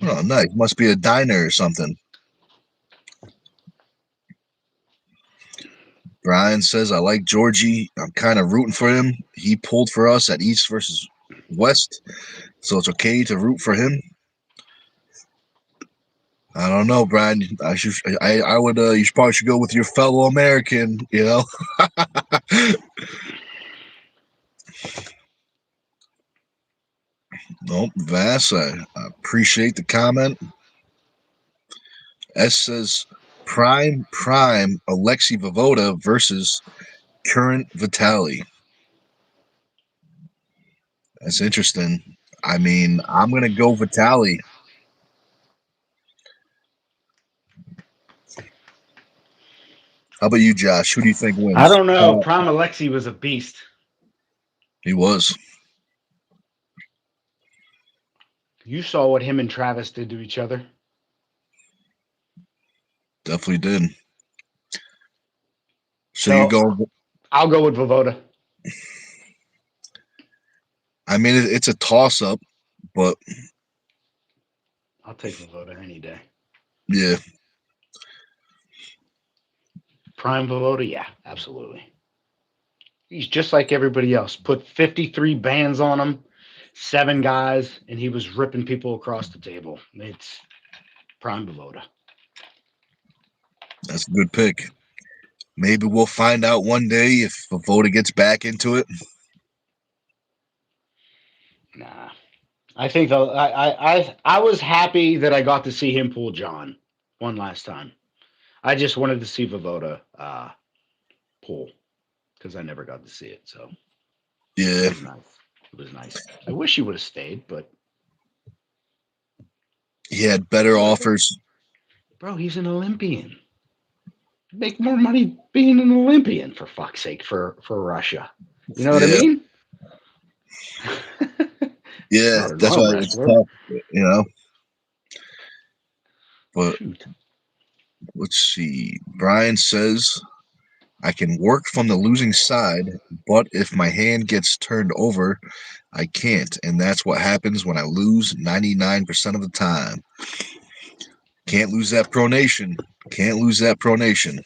Oh, nice. Must be a diner or something. Brian says, "I like Georgie. I'm kind of rooting for him. He pulled for us at East versus West, so it's okay to root for him." I don't know, Brian. I would. You probably should go with your fellow American. You know. Nope, Vass. I appreciate the comment. S says, "Prime Alexei Vovoda versus current Vitali." That's interesting. I mean, I'm gonna go Vitali. How about you, Josh? Who do you think wins? I don't know. Prime Alexei was a beast. He was. You saw what him and Travis did to each other. Definitely did. So you go. I'll go with Vovoda. I mean, it's a toss-up, but I'll take Vovoda any day. Yeah. Prime Vovoda, yeah, absolutely. He's just like everybody else. Put 53 bands on him, 7 guys, and he was ripping people across the table. It's Prime Vovoda. That's a good pick. Maybe we'll find out one day if Vovoda gets back into it. Nah. I think I was happy that I got to see him pull John one last time. I just wanted to see Vovoda pull because I never got to see it. So Yeah. it was nice. It was nice. I wish he would have stayed, but He had better offers. bro, he's an Olympian. Make more money being an Olympian, for fuck's sake, for Russia. You know what I Yeah. mean? Yeah. Not an That's arm why it's wrestler. tough, you know. But Shoot. let's see. Brian says, I can work from the losing side, but if my hand gets turned over, I can't. And that's what happens when I lose 99% of the time. Can't lose that pronation. Can't lose that pronation.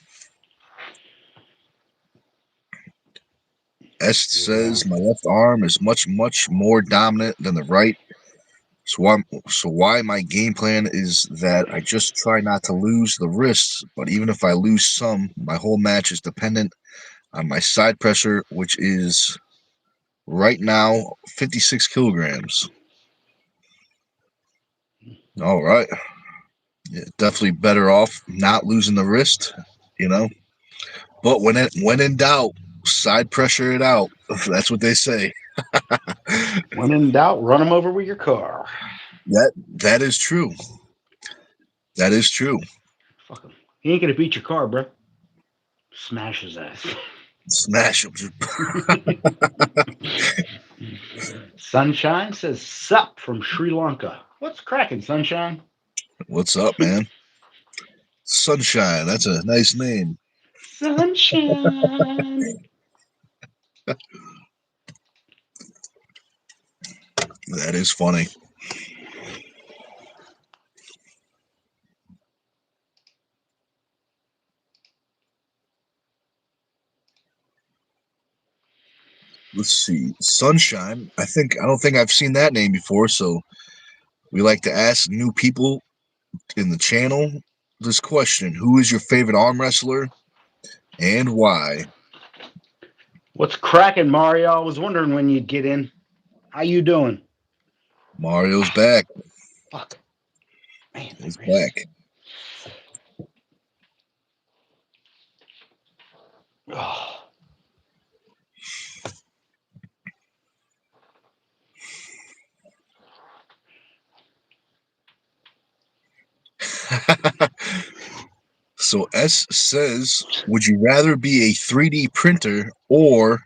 S Yeah. says, my left arm is much, much more dominant than the right. So why my game plan is that I just try not to lose the wrists, but even if I lose some, my whole match is dependent on my side pressure, which is right now 56 kilograms. All right. Yeah, definitely better off not losing the wrist, you know. But when in doubt, side pressure it out. That's what they say. When in doubt, run him over with your car. That is true. That is true. Fuck him. He ain't gonna beat your car, bro. Smash his ass. Smash them. Sunshine says sup from Sri Lanka. What's cracking, Sunshine? What's up, man? Sunshine. That's a nice name. Sunshine. That is funny. Let's see. Sunshine. I don't think I've seen that name before, so we like to ask new people in the channel this question. Who is your favorite arm wrestler and why? What's cracking, Mario? I was wondering when you'd get in. How you doing? Mario's back. Fuck. Man, my He's wrist. back. Oh. So S says, would you rather be a 3D printer or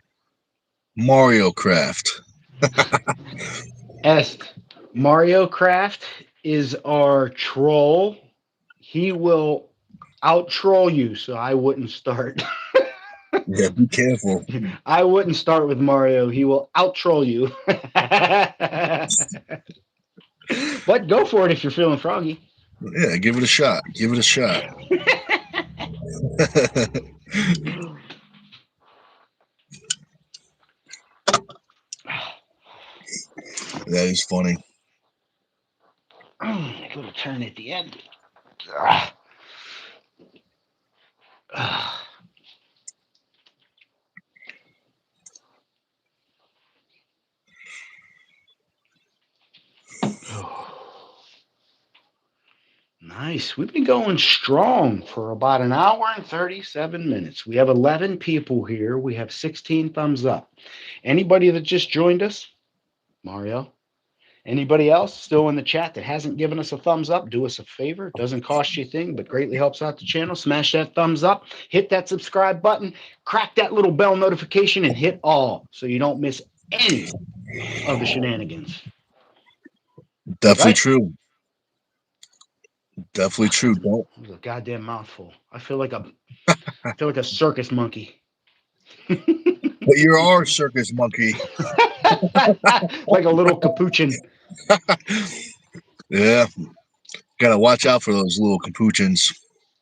Mario Craft? Est, Mario Craft is our troll. He will out troll you, so I wouldn't start. Yeah, be careful. I wouldn't start with Mario. He will out troll you. But go for it if you're feeling froggy. Yeah, give it a shot. Give it a shot. That is funny. A little turn at the end. Ah. Ah. Oh. Nice. We've been going strong for about an hour and 37 minutes. We have 11 people here. We have 16 thumbs up. Anybody that just joined us, Mario, anybody else still in the chat that hasn't given us a thumbs up, do us a favor. It doesn't cost you a thing, but greatly helps out the channel. Smash that thumbs up, hit that subscribe button, crack that little bell notification, and hit all so you don't miss any of the shenanigans. Definitely Right? true. Definitely Fuck, true. Don't. that was a goddamn mouthful. I feel like a circus monkey. But you're our circus monkey. Like a little capuchin. Yeah. Gotta watch out for those little capuchins.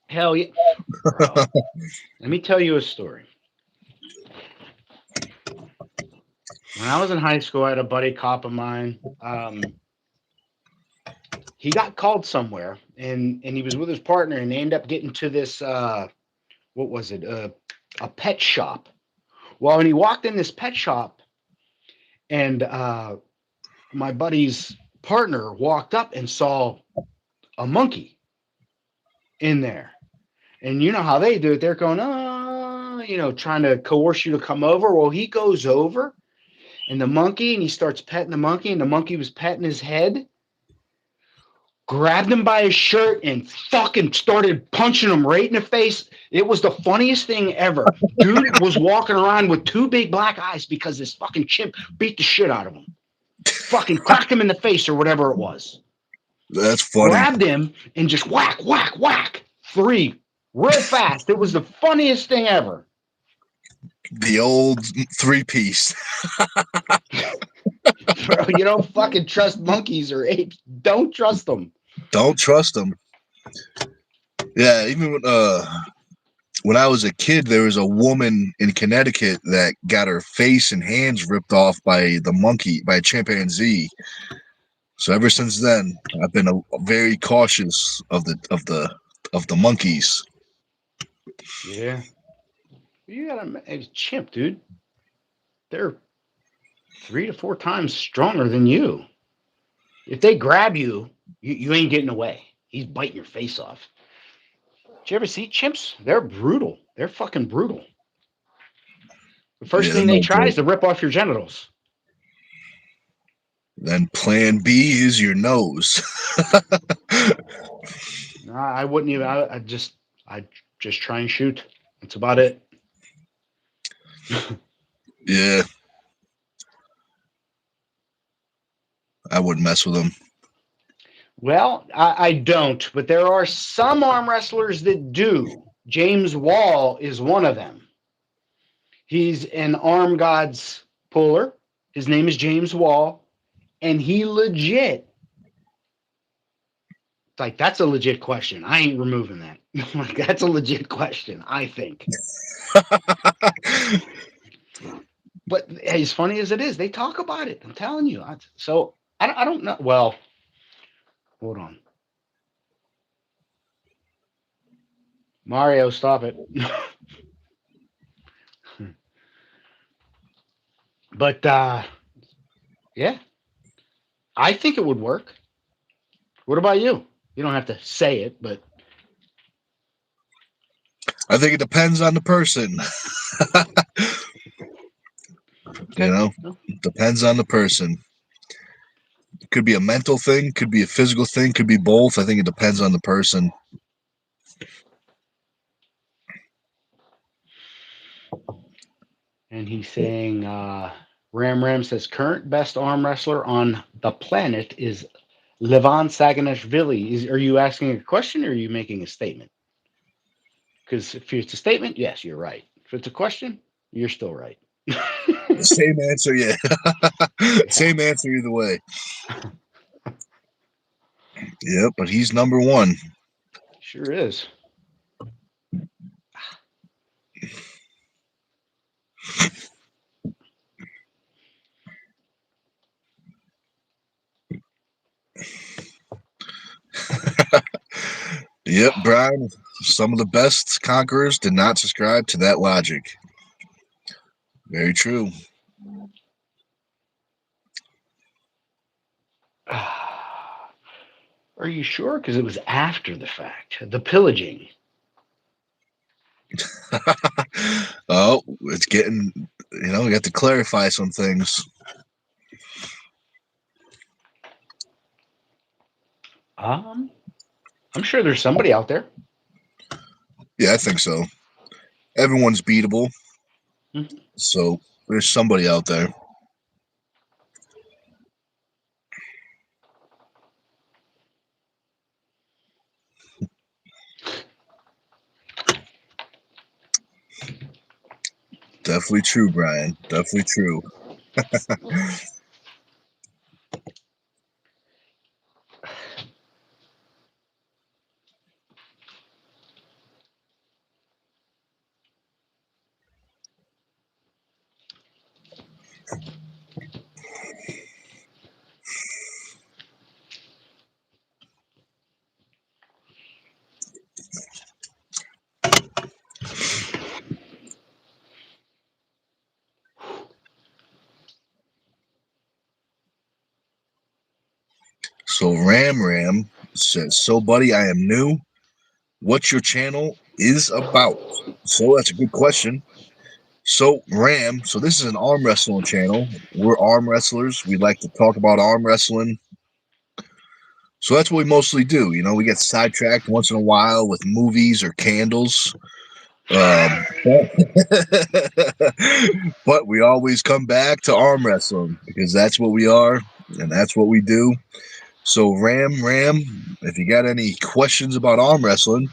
Hell yeah, bro. Let me tell you a story. When I was in high school, I had a buddy cop of mine. He got called somewhere, and he was with his partner, and they ended up getting to this. What was it? A pet shop. Well, when he walked in this pet shop, and my buddy's partner walked up and saw a monkey in there. And you know how they do it. They're going, trying to coerce you to come over. Well, he goes over and he starts petting the monkey, and the monkey was petting his head, grabbed him by his shirt and fucking started punching him right in the face. It was the funniest thing ever. Dude was walking around with two big black eyes because this fucking chimp beat the shit out of him. Fucking cracked him in the face or whatever it was. That's funny. Grabbed him and just whack, whack, whack. 3 real fast. It was the funniest thing ever. The old 3-piece. Bro, you don't fucking trust monkeys or apes. Don't trust them. Don't trust them. Yeah, even when I was a kid, there was a woman in Connecticut that got her face and hands ripped off by a chimpanzee. So ever since then, I've been very cautious of the monkeys. Yeah. You got a chimp, dude. They're 3 to 4 times stronger than you. If they grab you, you ain't getting away. He's biting your face off. Did you ever see chimps? They're brutal. They're fucking brutal. The first thing they try is to rip off your genitals. Then plan B is your nose. No, I wouldn't even. I just try and shoot. That's about it. Yeah. I wouldn't mess with them. Well, I don't, but there are some arm wrestlers that do. James Wall is one of them. He's an arm gods puller. His name is James Wall, and he legit. Like, that's a legit question. I ain't removing that. Like, that's a legit question, I think. But as funny as it is, they talk about it. I'm telling you. So I don't know. Well, hold on. Mario, stop it. But yeah, I think it would work. What about you? You don't have to say it, but I think it depends on the person. okay. You know, depends on the person. It could be a mental thing, could be a physical thing, could be both. I think it depends on the person. And he's saying, Ram says, current best arm wrestler on the planet is Levan Saganashvili. Are you asking a question or are you making a statement? Because if it's a statement, yes, you're right. If it's a question, you're still right. Same answer, yeah. Same answer either way. Yeah, but he's number one. Sure is. Yep, Brian. Some of the best conquerors did not subscribe to that logic. Very true. Are you sure? Because it was after the fact. The pillaging. Oh, it's getting, we got to clarify some things. I'm sure there's somebody out there. Yeah, I think so. Everyone's beatable. Mm-hmm. So there's somebody out there. Definitely true, Brian. Definitely true. So Ram says, "So buddy, I am new. What your channel is about?" So that's a good question. So Ram, so this is an arm wrestling channel. We're arm wrestlers. We like to talk about arm wrestling. So that's what we mostly do. You know, we get sidetracked once in a while with movies or candles. But we always come back to arm wrestling because that's what we are and that's what we do. So Ram, if you got any questions about arm wrestling,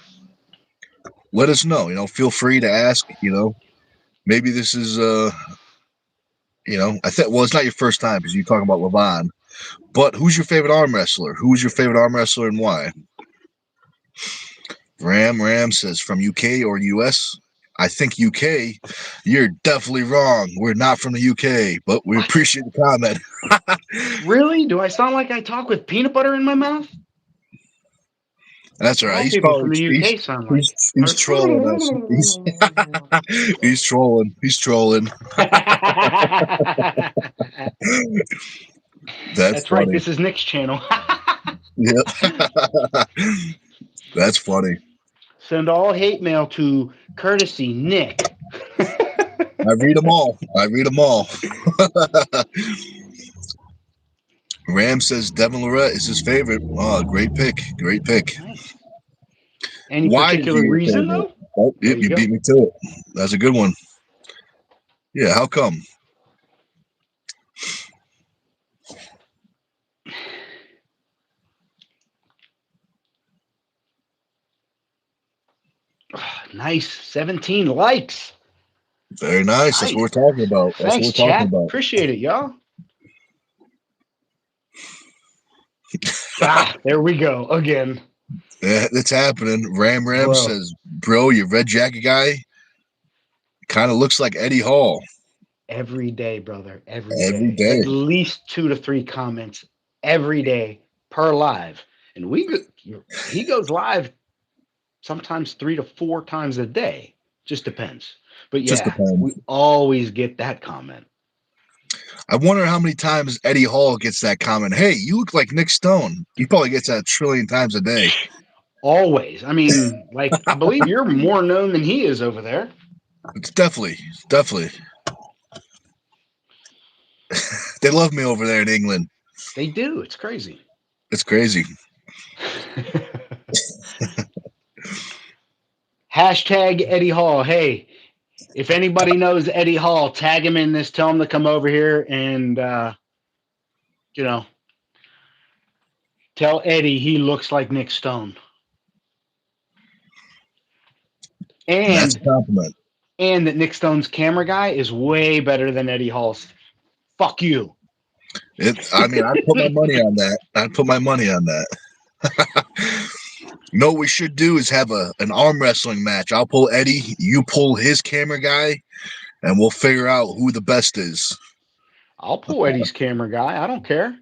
let us know. You know, feel free to ask. You know, maybe this is you know, I think well, it's not your first time because you're talking about Levon. But who's your favorite arm wrestler? Who's your favorite arm wrestler and why? Ram says from UK or US. I think UK. You're definitely wrong. We're not from the UK, but we appreciate the comment. Really? Do I sound like I talk with peanut butter in my mouth? That's all right. All He's people probably from the UK sound like. he's trolling us. He's trolling. He's trolling. That's That's right. funny. This is Nick's channel. Yep. That's funny. Send all hate mail to courtesy Nick. I read them all. Ram says Devin Lorette is his favorite. Oh, great pick. Nice. Any Why is he particular your reason, favorite? though? Oh, There yep, you you go. beat me to it. That's a good one. Yeah, how come? Nice. 17 likes. Very nice. That's what we're talking about. Thanks, chat. Appreciate it, y'all. There we go again. Yeah, it's happening. Ram Bro. says, "Bro, your red jacket guy kind of looks like Eddie Hall." Every day, brother. Every day. At least 2 to 3 comments every day per live, and he goes live sometimes 3 to 4 times a day. Just depends. But Just yeah, depends. we always get that comment. I wonder how many times Eddie Hall gets that comment. Hey, you look like Nic Stone. He probably gets that a trillion times a day. Always. I mean, like, I believe you're more known than he is over there. It's definitely. They love me over there in England. They do. It's crazy. It's crazy. Hashtag Eddie Hall. Hey, if anybody knows Eddie Hall, tag him in this. Tell him to come over here and, you know, tell Eddie he looks like Nic Stone. And that's a compliment. And that Nic Stone's camera guy is way better than Eddie Hall's. Fuck you. I mean, I'd put my money on that. You know what we should do is have an arm wrestling match. I'll pull Eddie, you pull his camera guy, and we'll figure out who the best is. I'll pull Eddie's camera guy. I don't care.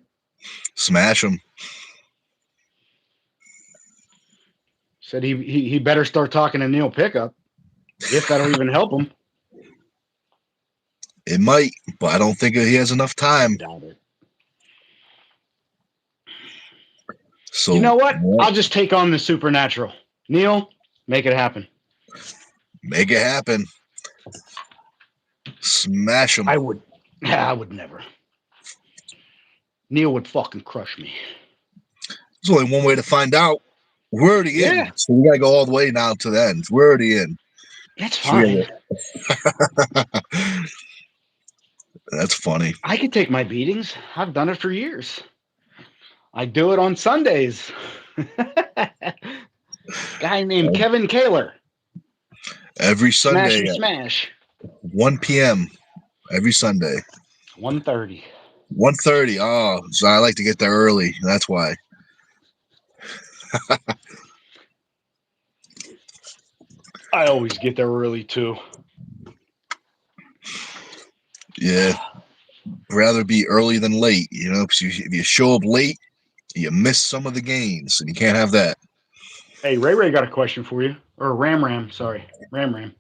Smash him. Said he better start talking to Neil Pickup, if that'll even help him. It might, but I don't think he has enough time. Doubt it. So you know what? I'll just take on the supernatural. Neil, make it happen. Make it happen. Smash him. I would never. Neil would fucking crush me. There's only one way to find out. We're already in. So we gotta go all the way now to the end. We're already in. That's fine. That's funny. I could take my beatings. I've done it for years. I do it on Sundays. Guy named Kevin Kaler. Every Sunday. Smash. 1 p.m. every Sunday. 1:30. 1:30. Oh, so I like to get there early. That's why. I always get there early too. Yeah. rather be early than late, because if you show up late, you miss some of the gains, and you can't have that. Hey, Ray got a question for you. Or Ram, sorry. Ram.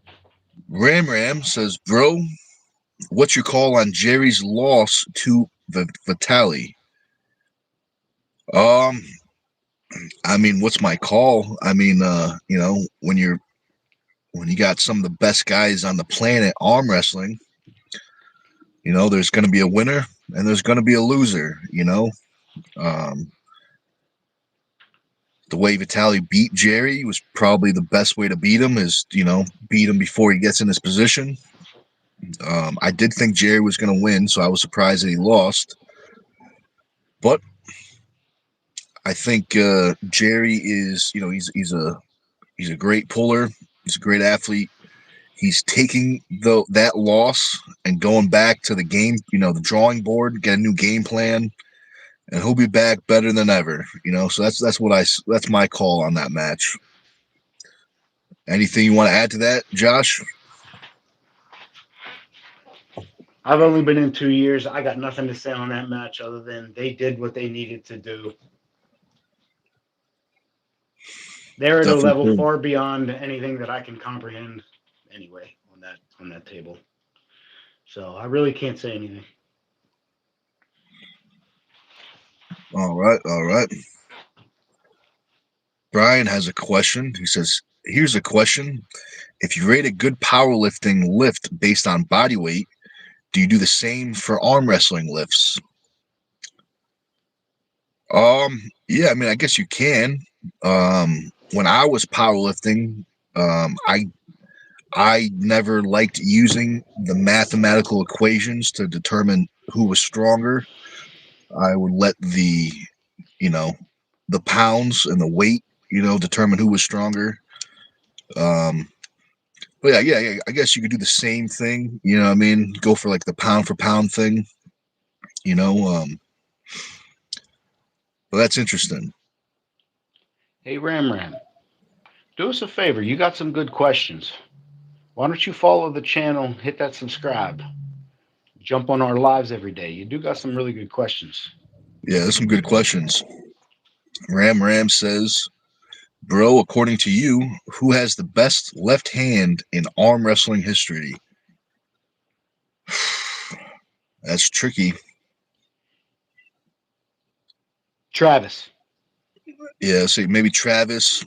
Ram says, bro, what's your call on Jerry's loss to Vitali? I mean, what's my call? I mean, when you got some of the best guys on the planet arm wrestling, there's going to be a winner and there's going to be a loser. The way Vitali beat Jerry was probably the best way to beat him. Is beat him before he gets in his position. I did think Jerry was going to win, so I was surprised that he lost. But I think Jerry is, he's a great puller. He's a great athlete. He's taking that loss and going back to the game, the drawing board, get a new game plan, and he'll be back better than ever. So that's my call on that match. Anything you want to add to that, Josh? I've only been in 2 years. I got nothing to say on that match other than they did what they needed to do. They're at a level far beyond anything that I can comprehend anyway on that table. So I really can't say anything. All right. Brian has a question. He says, here's a question. If you rate a good powerlifting lift based on body weight, do you do the same for arm wrestling lifts? Yeah, I mean, I guess you can. When I was powerlifting, I never liked using the mathematical equations to determine who was stronger. I would let the pounds and the weight, determine who was stronger. But yeah, I guess you could do the same thing. You know what I mean? Go for like the pound for pound thing. But that's interesting. Hey, Ram, do us a favor. You got some good questions. Why don't you follow the channel, hit that subscribe, jump on our lives every day. You do got some really good questions. Yeah, there's some good questions. Ram says, bro, according to you, who has the best left hand in arm wrestling history? That's tricky. Travis. Yeah, so maybe Travis.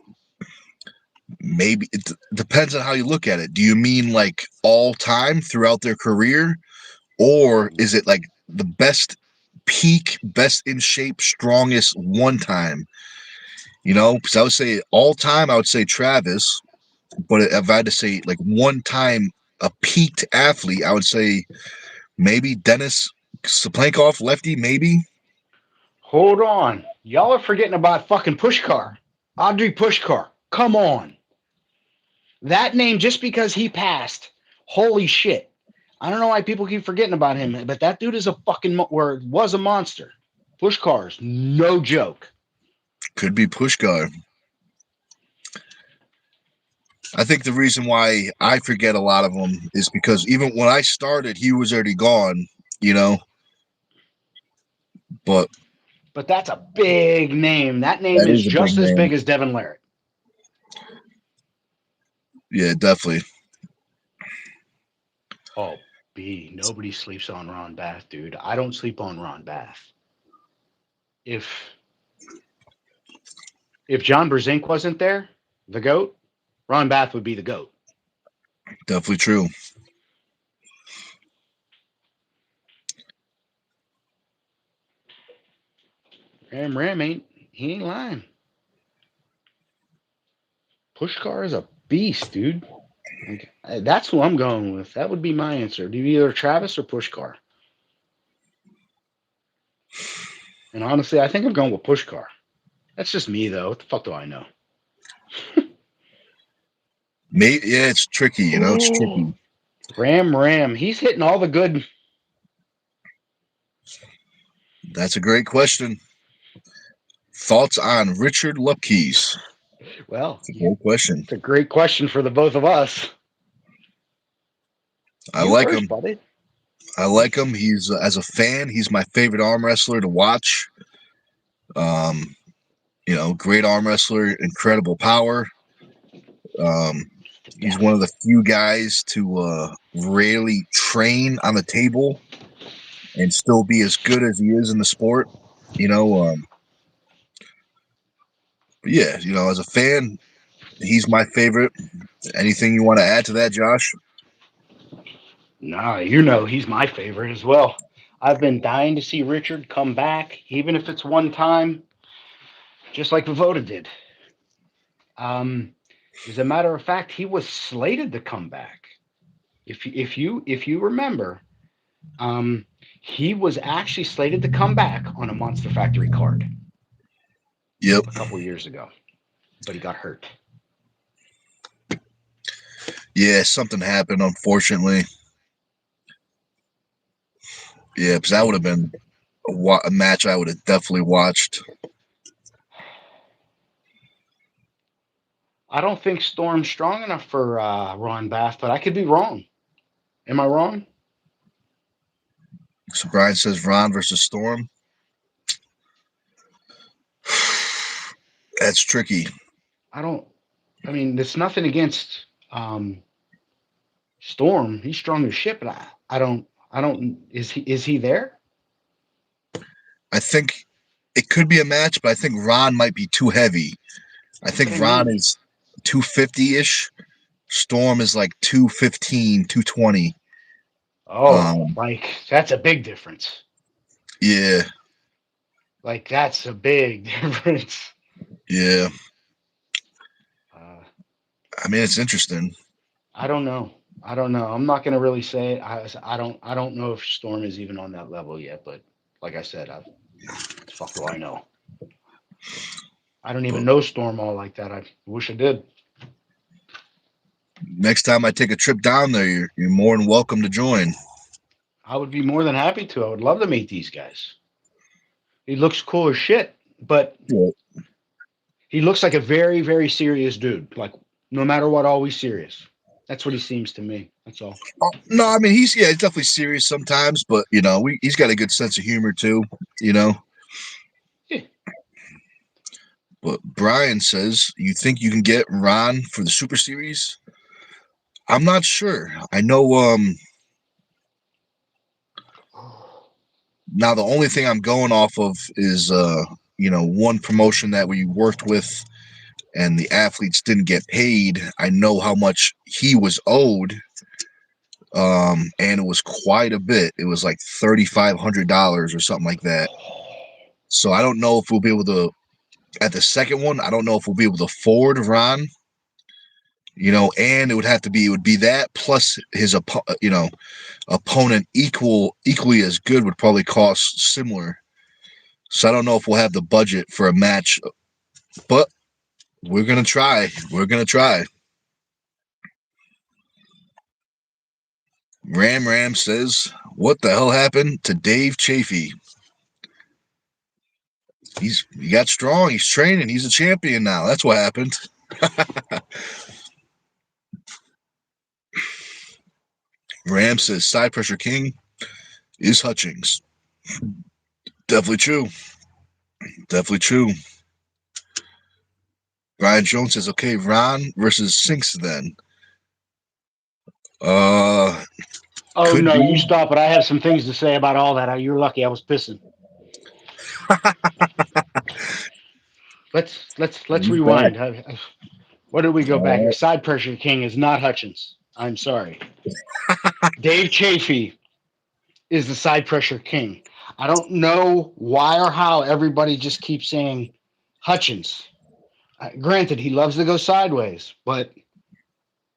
Maybe it depends on how you look at it. Do you mean like all time throughout their career? Or is it like the best peak, best in shape, strongest one time? Because I would say all time, I would say Travis. But if I had to say like one time a peaked athlete, I would say maybe Dennis Saplankov, lefty, maybe. Hold on. Y'all are forgetting about fucking Pushkar. Audrey Pushkar. Come on. That name, just because he passed, holy shit. I don't know why people keep forgetting about him, but that dude is a fucking, was a monster. Pushkar's no joke. Could be Pushkar. I think the reason why I forget a lot of them is because even when I started, he was already gone, But that's a big name. That name is just as big as Devin Larratt. Yeah, definitely. Oh, B. Nobody sleeps on Ron Bath, dude. I don't sleep on Ron Bath. If John Brzenk wasn't there, the GOAT, Ron Bath would be the GOAT. Definitely true. Ram ain't lying. Pushkar is a beast, dude. Like, that's who I'm going with. That would be my answer. Do you either Travis or Pushkar? And honestly, I think I'm going with Pushkar. That's just me, though. What the fuck do I know? Maybe, yeah, it's tricky, it's tricky. Ram. He's hitting all the good. That's a great question. Thoughts on Richard Lupkeys? Well, it's a great question. It's a great question for the both of us. I like him. Buddy. I like him. He's as a fan, he's my favorite arm wrestler to watch. Um, great arm wrestler, incredible power. Um, he's one of the few guys to rarely train on the table and still be as good as he is in the sport. You know, but yeah, as a fan, he's my favorite. Anything you want to add to that, Josh? Nah, he's my favorite as well. I've been dying to see Richard come back, even if it's one time, just like Voda did. As a matter of fact, he was slated to come back. If you remember, um, he was actually slated to come back on a Monster Factory card Yep. a couple years ago, but he got hurt. Yeah, something happened, unfortunately. Yeah, because that would have been a match I would have definitely watched. I don't think Storm's strong enough for Ron Bath, but I could be wrong. Am I wrong? So Brian says Ron versus Storm. That's tricky. I mean, there's nothing against Storm. He's strong as shit, but I don't. Is he there? I think it could be a match, but I think Ron might be too heavy. I think Ron is 250-ish. Storm is like 215, 220. Oh, like that's a big difference. Yeah. Like that's a big difference. Yeah. I mean, it's interesting. I don't know. I'm not gonna really say it. I don't know if Storm is even on that level yet. But like I said, fuck do I know? I don't even know Storm all like that. I wish I did. Next time I take a trip down there, you're more than welcome to join. I would be more than happy to. I would love to meet these guys. He looks cool as shit, but he looks like a very, very serious dude. Like no matter what, always serious. That's what he seems to me. That's all. No, I mean he's definitely serious sometimes, but he's got a good sense of humor too. Yeah. But Brian says, you think you can get Ron for the Super Series? I'm not sure. I know now the only thing I'm going off of is one promotion that we worked with and the athletes didn't get paid. I know how much he was owed. And it was quite a bit. It was like $3,500 or something like that. So I don't know if we'll be able to at the second one. I don't know if we'll be able to afford Ron. And it would be that plus his opponent equally as good would probably cost similar. So I don't know if we'll have the budget for a match, but we're gonna try. We're gonna try. Ram says, "What the hell happened to Dave Chafee? He got strong. He's training. He's a champion now. That's what happened." Ram says, "Side pressure king is Hutchings." Definitely true. Definitely true. Brian Jones says, "Okay, Ron versus Sinks then." Oh no, be. you stop it. I have some things to say about all that. You're lucky I was pissing. Let's rewind. What did we go back here? Side pressure king is not Hutchins. I'm sorry. Dave Chafee is the side pressure king. I don't know why or how everybody just keeps saying Hutchins. Granted, he loves to go sideways, but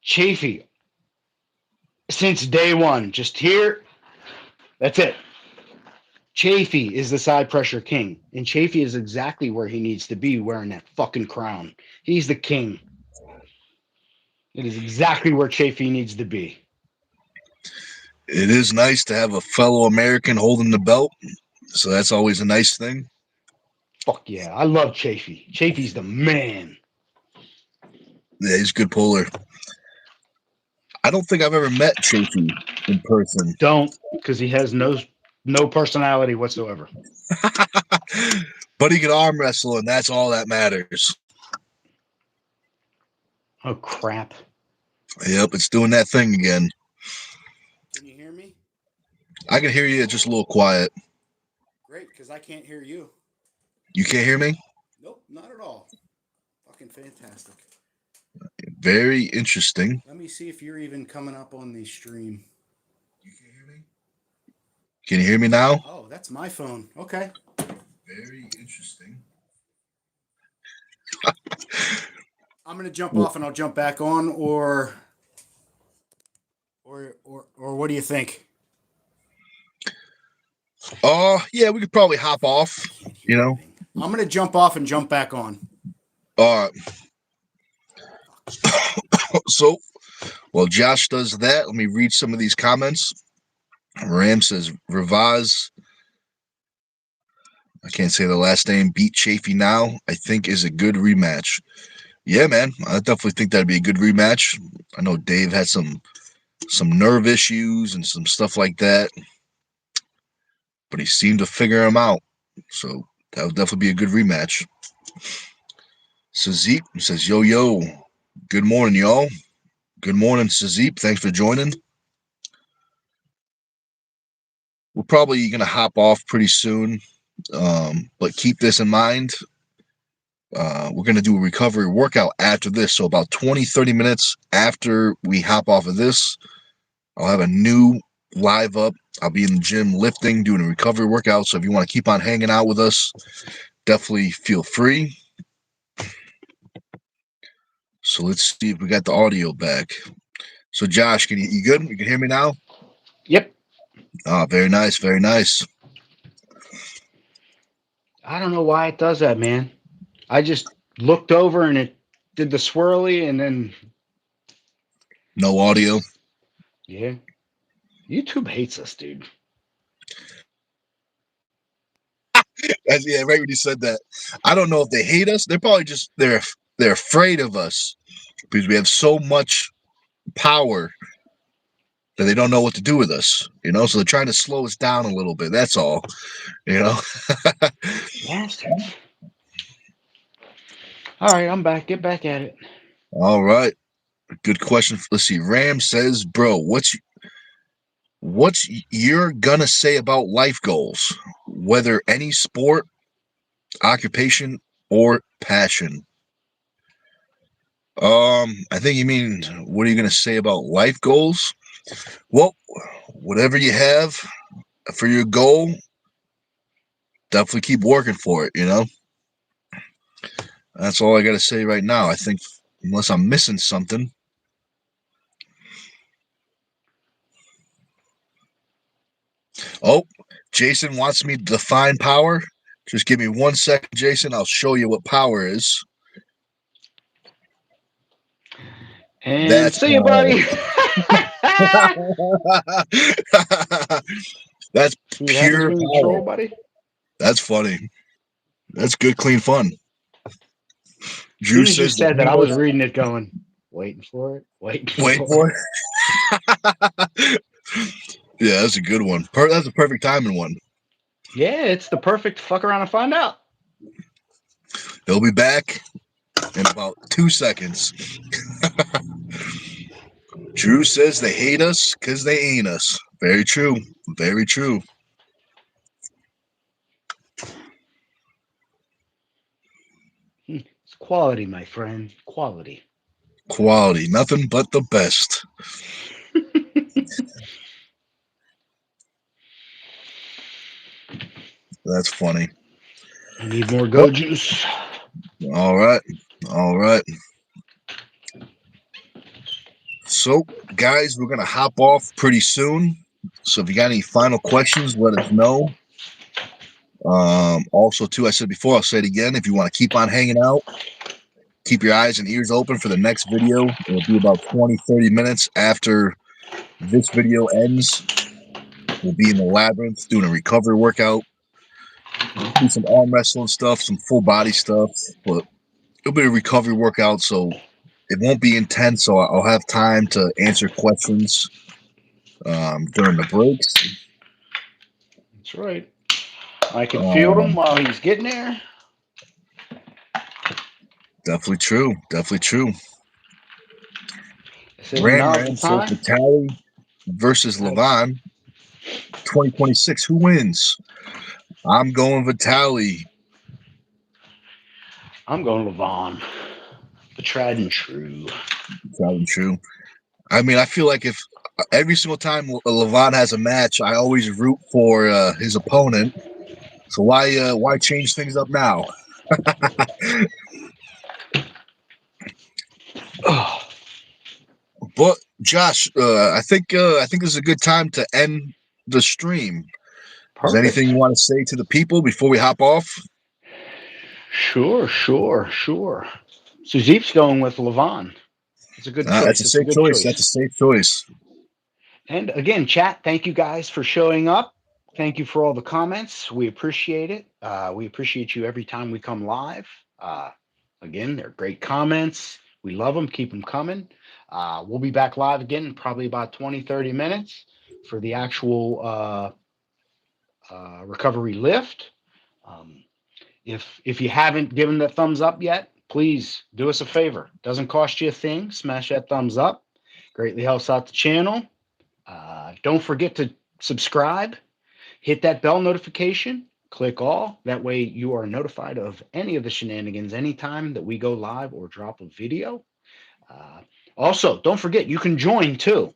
Chafee, since day one, just here, that's it. Chafee is the side pressure king, and Chafee is exactly where he needs to be wearing that fucking crown. He's the king. It is exactly where Chafee needs to be. It is nice to have a fellow American holding the belt, so that's always a nice thing. Fuck yeah, I love Chafee. Chafee's the man. Yeah, he's a good puller. I don't think I've ever met Chafee. in person. Don't, because he has no personality whatsoever. But he can arm wrestle, and that's all that matters. Oh crap! Yep, it's doing that thing again. Can you hear me? I can hear you just a little quiet. Great, because I can't hear you. You can't hear me? Nope, not at all. Fucking fantastic. Very interesting. Let me see if you're even coming up on the stream. You can hear me? Can you hear me now? Oh, that's my phone. Okay. Very interesting. I'm gonna jump off and I'll jump back on, or what do you think? Yeah, we could probably hop off. You know. I'm gonna jump off and jump back on. So, while Josh does that, let me read some of these comments. Ram says, Ravaz, I can't say the last name, beat Chafee now, I think is a good rematch. Yeah, man, I definitely think that'd be a good rematch. I know Dave had some nerve issues and some stuff like that, but he seemed to figure them out. So that would definitely be a good rematch. Sazip says, yo, good morning, y'all. Good morning, Sazip. Thanks for joining. We're probably going to hop off pretty soon, but keep this in mind. We're going to do a recovery workout after this. So about 20-30 minutes after we hop off of this, I'll have a new live up. I'll be in the gym lifting, doing a recovery workout. So if you want to keep on hanging out with us, definitely feel free. So let's see if we got the audio back. So Josh, you good? You can hear me now? Yep. Very nice, very nice. I don't know why it does that, man. I just looked over and it did the swirly, and then No audio. yeah, YouTube hates us, dude. Yeah, right when you said that. I don't know if they hate us. They're probably just they're afraid of us because we have so much power that they don't know what to do with us. So they're trying to slow us down a little bit. That's all. Bastards. All right, I'm back. Get back at it. All right. Good question. Let's see. Ram says, bro, what's you're gonna say about life goals, whether any sport, occupation, or passion? I think you mean, what are you gonna say about life goals? Well, whatever you have for your goal, definitely keep working for it. That's all I gotta say right now. I think, unless I'm missing something. Oh, Jason wants me to define power. Just give me 1 second, Jason. I'll show you what power is. And That's see you, buddy. That's See what happens pure when you power. troll, buddy? That's funny. That's good, clean fun. As soon as you said that, I was reading it going, waiting for it. Wait for it. Yeah, that's a good one. That's a perfect timing one. Yeah, it's the perfect fuck around and find out. He'll be back in about 2 seconds. Drew says they hate us because they ain't us. Very true. Very true. It's quality, my friend. Quality. Quality. Nothing but the best. That's funny. I need more go juice. All right. All right. So, guys, we're going to hop off pretty soon. So if you got any final questions, let us know. Also, too, I said before, I'll say it again. If you want to keep on hanging out, keep your eyes and ears open for the next video. It'll be about 20-30 minutes after this video ends. We'll be in the labyrinth doing a recovery workout. Do some arm wrestling stuff, some full body stuff. But it'll be a recovery workout, so it won't be intense. So I'll have time to answer questions. during the breaks. That's right. I can field him while he's getting there. Definitely true. Definitely true. I said Ram now's the Ram for time. Vitali versus Levon. 2026. Who wins? I'm going Vitali. I'm going Levon. The tried and true. Tried and true. I mean, I feel like if every single time Levon has a match, I always root for his opponent. So why change things up now? But Josh, I think this is a good time to end the stream. Is there anything you want to say to the people before we hop off? Sure. Suzeep's going with Levon. It's a good choice. That's a safe choice. That's a safe choice. And again, chat, thank you guys for showing up. Thank you for all the comments. We appreciate it. We appreciate you every time we come live. Again, they're great comments. We love them. Keep them coming. We'll be back live again in probably about 20, 30 minutes for the actual recovery lift. If you haven't given the thumbs up yet, please do us a favor. Doesn't cost you a thing. Smash that thumbs up. Greatly helps out the channel. Don't forget to subscribe. Hit that bell notification. Click all. That way you are notified of any of the shenanigans anytime that we go live or drop a video. Also, don't forget, you can join too.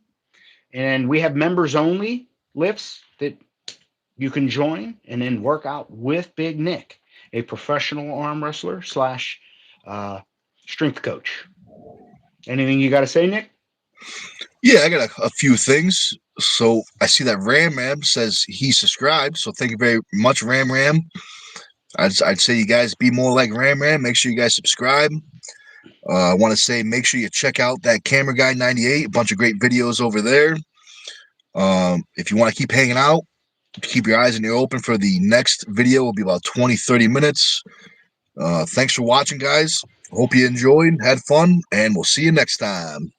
And we have members only lifts that you can join and then work out with Big Nick, a professional arm wrestler slash strength coach. Anything you got to say, Nick? Yeah, I got a few things. So I see that Ram Ram says he subscribed. So thank you very much, Ram Ram. I'd say you guys be more like Ram Ram. Make sure you guys subscribe. I want to say make sure you check out that Camera Guy 98. A bunch of great videos over there. If you want to keep hanging out, keep your eyes and ears open for the next video. It'll be about 20, 30 minutes. Thanks for watching, guys. Hope you enjoyed, had fun, and we'll see you next time.